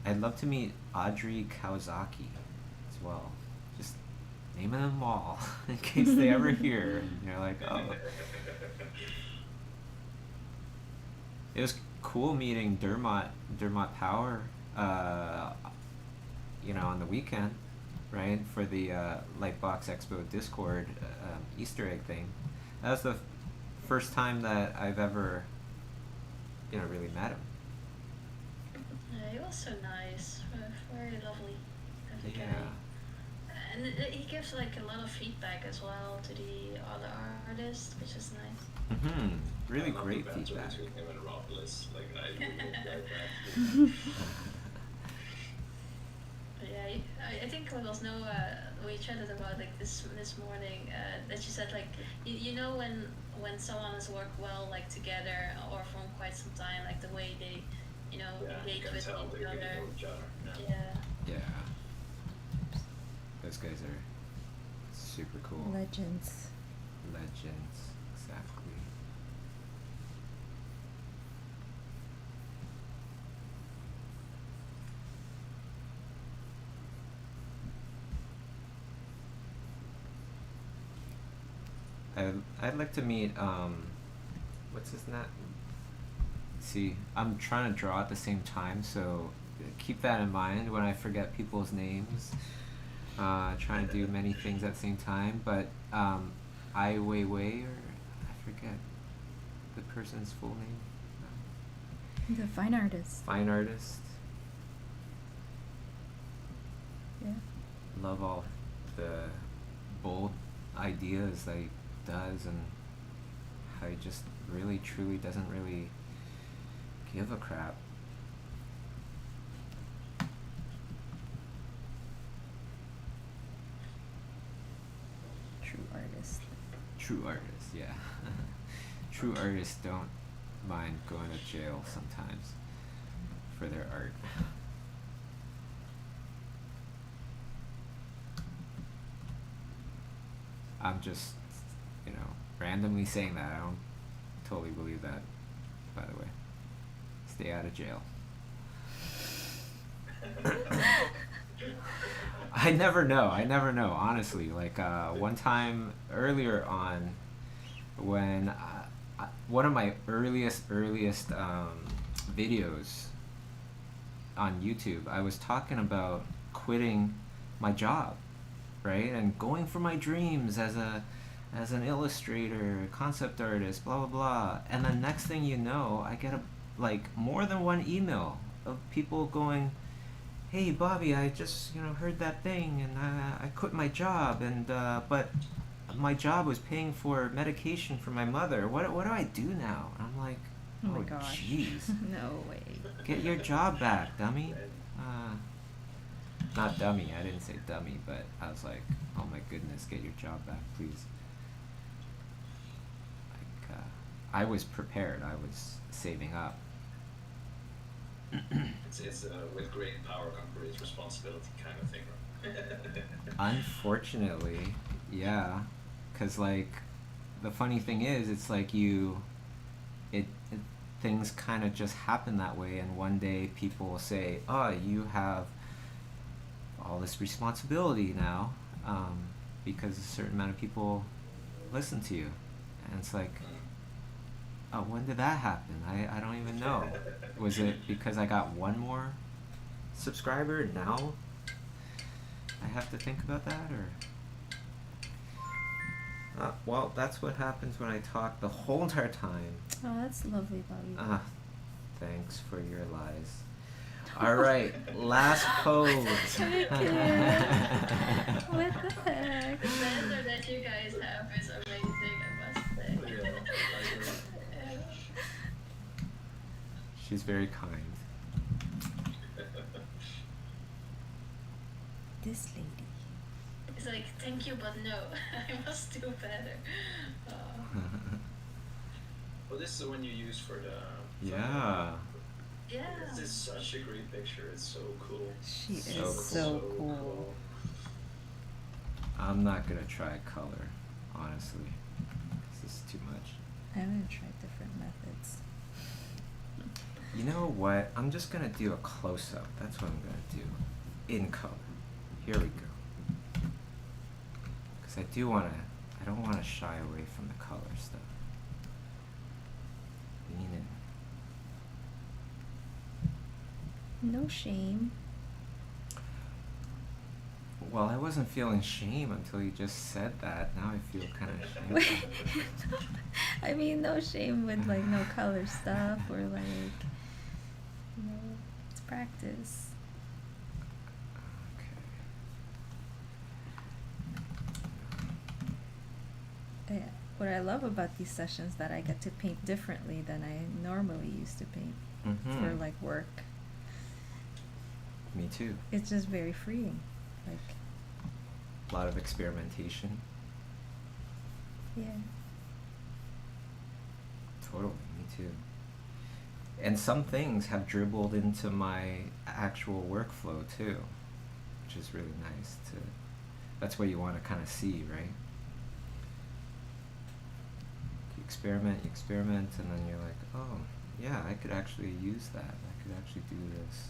I'd love to meet Audrey Kawasaki as well. Just naming them all in case they ever hear and you're like, oh. It was cool meeting Dermot Power, on the weekend, right, for the Lightbox Expo Discord Easter egg thing. That was the first time that I've ever, really met him. He was so nice, very lovely. Yeah. And he gives like a lot of feedback as well to the other artists, which is nice. Really I love great the banter feedback. between him and Rob Bliss. Like I really like that. Yeah, I think there was no. We chatted about like this morning that you said like you know when someone has worked well like together or from quite some time, like the way they engage with each other. Yeah. Those guys are super cool. Legends. Exactly. I'd like to meet what's his name? See, I'm trying to draw at the same time, so keep that in mind when I forget people's names. Trying to do many things at the same time, but Ai Weiwei, or I forget the person's full name. The fine artist. Fine artist. Yeah. Love all the bold ideas that he does, and how he just really, truly doesn't really give a crap. True artist. True artists, yeah. True artists don't mind going to jail sometimes for their art. I'm just, randomly saying that. I don't totally believe that, by the way. Stay out of jail. I never know, honestly. Like, one time earlier on, when one of my earliest videos on YouTube, I was talking about quitting my job, right? And going for my dreams as an illustrator, concept artist, blah, blah, blah. And the next thing you know, I get more than one email of people going, hey Bobby, I just heard that thing and I quit my job, and but my job was paying for medication for my mother. What do I do now? And I'm like, oh my gosh, jeez. No way. Get your job back, dummy. Not dummy, I didn't say dummy, but I was like, oh my goodness, get your job back, please. Like, I was prepared, I was saving up. It's with great power comes great responsibility kind of thing, right? Unfortunately, yeah, because the funny thing is, it's like things kind of just happen that way, and one day people will say, oh, you have all this responsibility now, because a certain amount of people listen to you, and it's like, oh, when did that happen? I don't even know. Was it because I got one more subscriber now I have to think about that, or? Well, that's what happens when I talk the whole entire time. Oh, that's lovely, Bobby. Thanks for your lies. All right, last pose. I can't. What the heck? The banter that you guys have is amazing, I must say. Yeah, She's very kind. This lady. It's like, thank you, but no. I must do better. Well, this is the one you use for the... Yeah. Yeah. This is such a great picture. It's so cool. She So is so cool. I'm not gonna try color, honestly. This is too much. I'm gonna try different methods. You know what? I'm just gonna do a close-up. That's what I'm gonna do. In color. Here we go. Because I don't wanna shy away from the color stuff. Lean in. No shame. Well, I wasn't feeling shame until you just said that. Now I feel kind of Wait. shameful. I mean, no shame with no color stuff, or it's practice. Okay. Yeah. What I love about these sessions that I get to paint differently than I normally used to paint for work. Me too. It's just very freeing. A lot of experimentation. Yeah. Totally, me too. And some things have dribbled into my actual workflow too, which is really nice to. That's what you want to kind of see, right? You experiment, and then you're like, oh, yeah, I could actually use that. I could actually do this.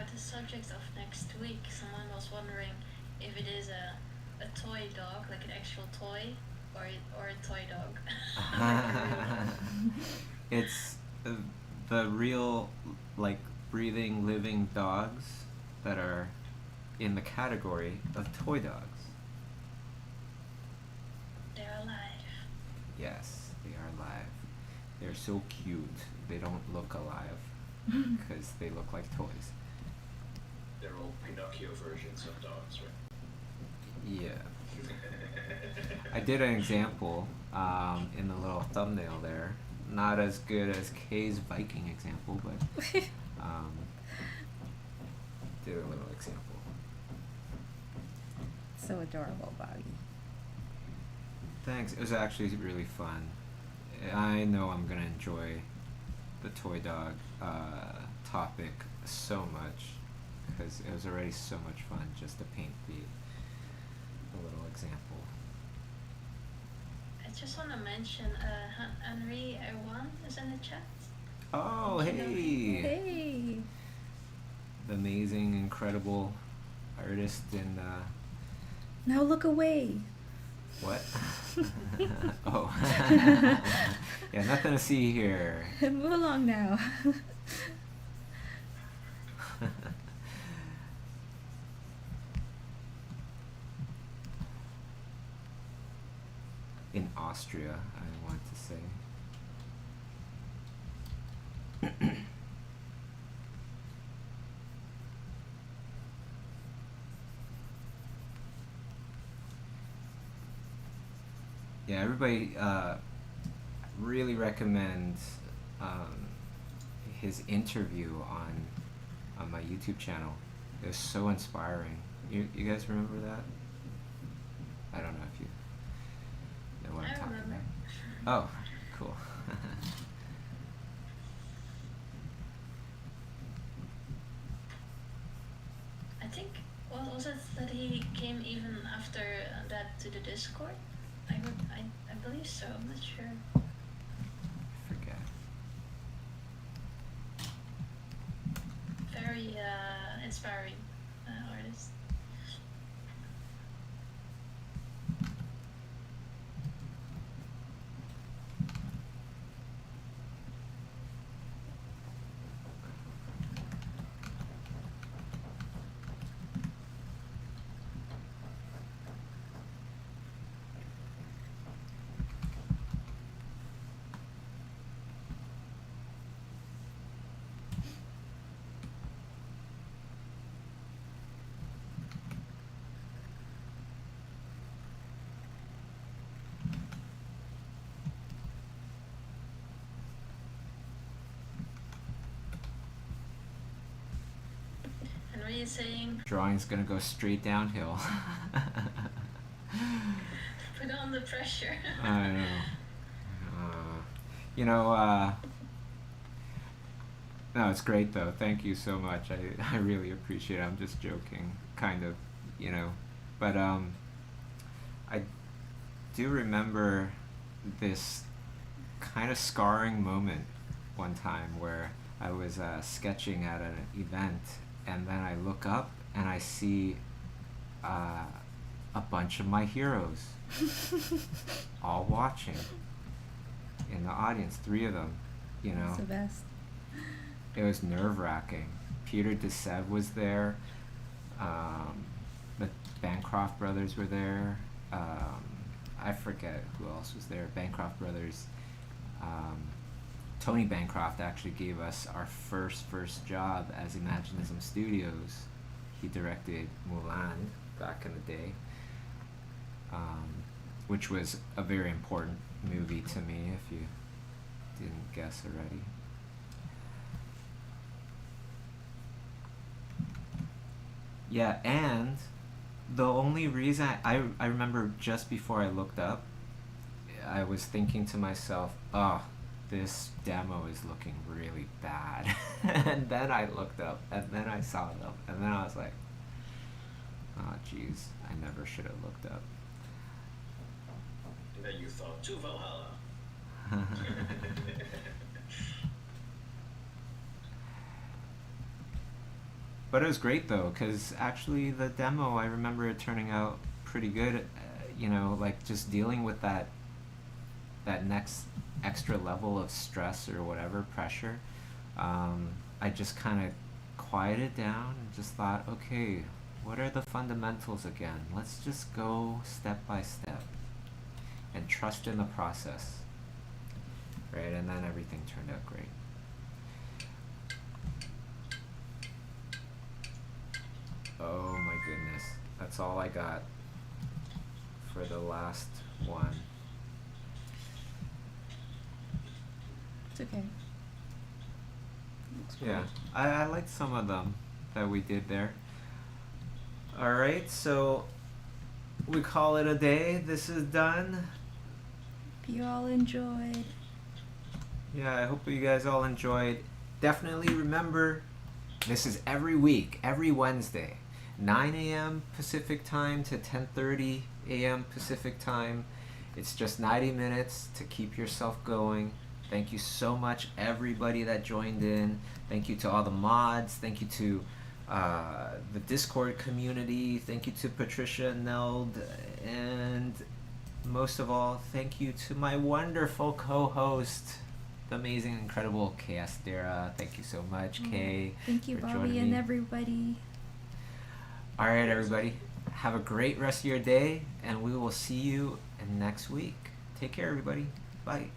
about the subject of next week, someone was wondering if it is a toy dog, like an actual toy, or a toy dog. It's the real, like, breathing, living dogs that are in the category of toy dogs. They're alive. Yes, they are alive. They're so cute. They don't look alive because they look like toys. They're all Pinocchio versions of dogs, right? Yeah. I did an example in the little thumbnail there. Not as good as Kay's Viking example, but did a little example. So adorable, Bobby. Thanks. It was actually really fun. I know I'm gonna enjoy the toy dog topic so much because it was already so much fun just to paint a little example. I just want to mention Henry Erwan is in the chat. Oh, hey! Hey! The amazing, incredible artist in Now look away! what? Oh. Yeah, nothing to see here. Move along now. In Austria, I want to say. Yeah, everybody really recommend his interview on my YouTube channel. It was so inspiring. You guys remember that? I don't know if you know what I'm I talking remember. about. Oh, cool. I think, was it that he came even after that to the Discord? I believe so, I'm not sure. I forget. Very inspiring artist. Henry is saying, Drawing's gonna go straight downhill. put on the pressure. I know. You know, no, it's great though. Thank you so much. I really appreciate it. I'm just joking, kind of, you know. But I do remember this kind of scarring moment one time where I was sketching at an event, and then I look up and I see a bunch of my heroes all watching in the audience, 3 of them, you know. That's the best. It was nerve-wracking. Peter DeSev was there. The Bancroft brothers were there. I forget who else was there. Bancroft brothers. Tony Bancroft actually gave us our first job as Imaginism Studios. He directed Mulan back in the day, which was a very important movie to me, if you didn't guess already. Yeah, and the only reason I remember just before I looked up, I was thinking to myself, oh, this demo is looking really bad. And then I looked up, and then I saw them, and then I was like, oh, geez, I never should have looked up. And then you thought, to Valhalla. But it was great though, because actually the demo, I remember it turning out pretty good. You know, like just dealing with that next extra level of stress or whatever, pressure. I just kind of quieted down and just thought, okay, what are the fundamentals again? Let's just go step by step and trust in the process. Right, and then everything turned out great. Oh my goodness, that's all I got for the last one. It's okay. Yeah, I liked some of them that we did there. Alright, so we call it a day. This is done. Hope you all enjoyed. Yeah, I hope you guys all enjoyed. Definitely remember, this is every week, every Wednesday, 9 a.m. Pacific time to 10:30 a.m. Pacific time. It's just 90 minutes to keep yourself going. Thank you so much, everybody that joined in. Thank you to all the mods. Thank you to the Discord community. Thank you to Patricia, Neld, and most of all, thank you to my wonderful co-host, the amazing, incredible Acedera. Thank you so much, Kay. Thank you, for Bobby, joining and me. everybody. All right, everybody. Have a great rest of your day, and we will see you next week. Take care, everybody. Bye.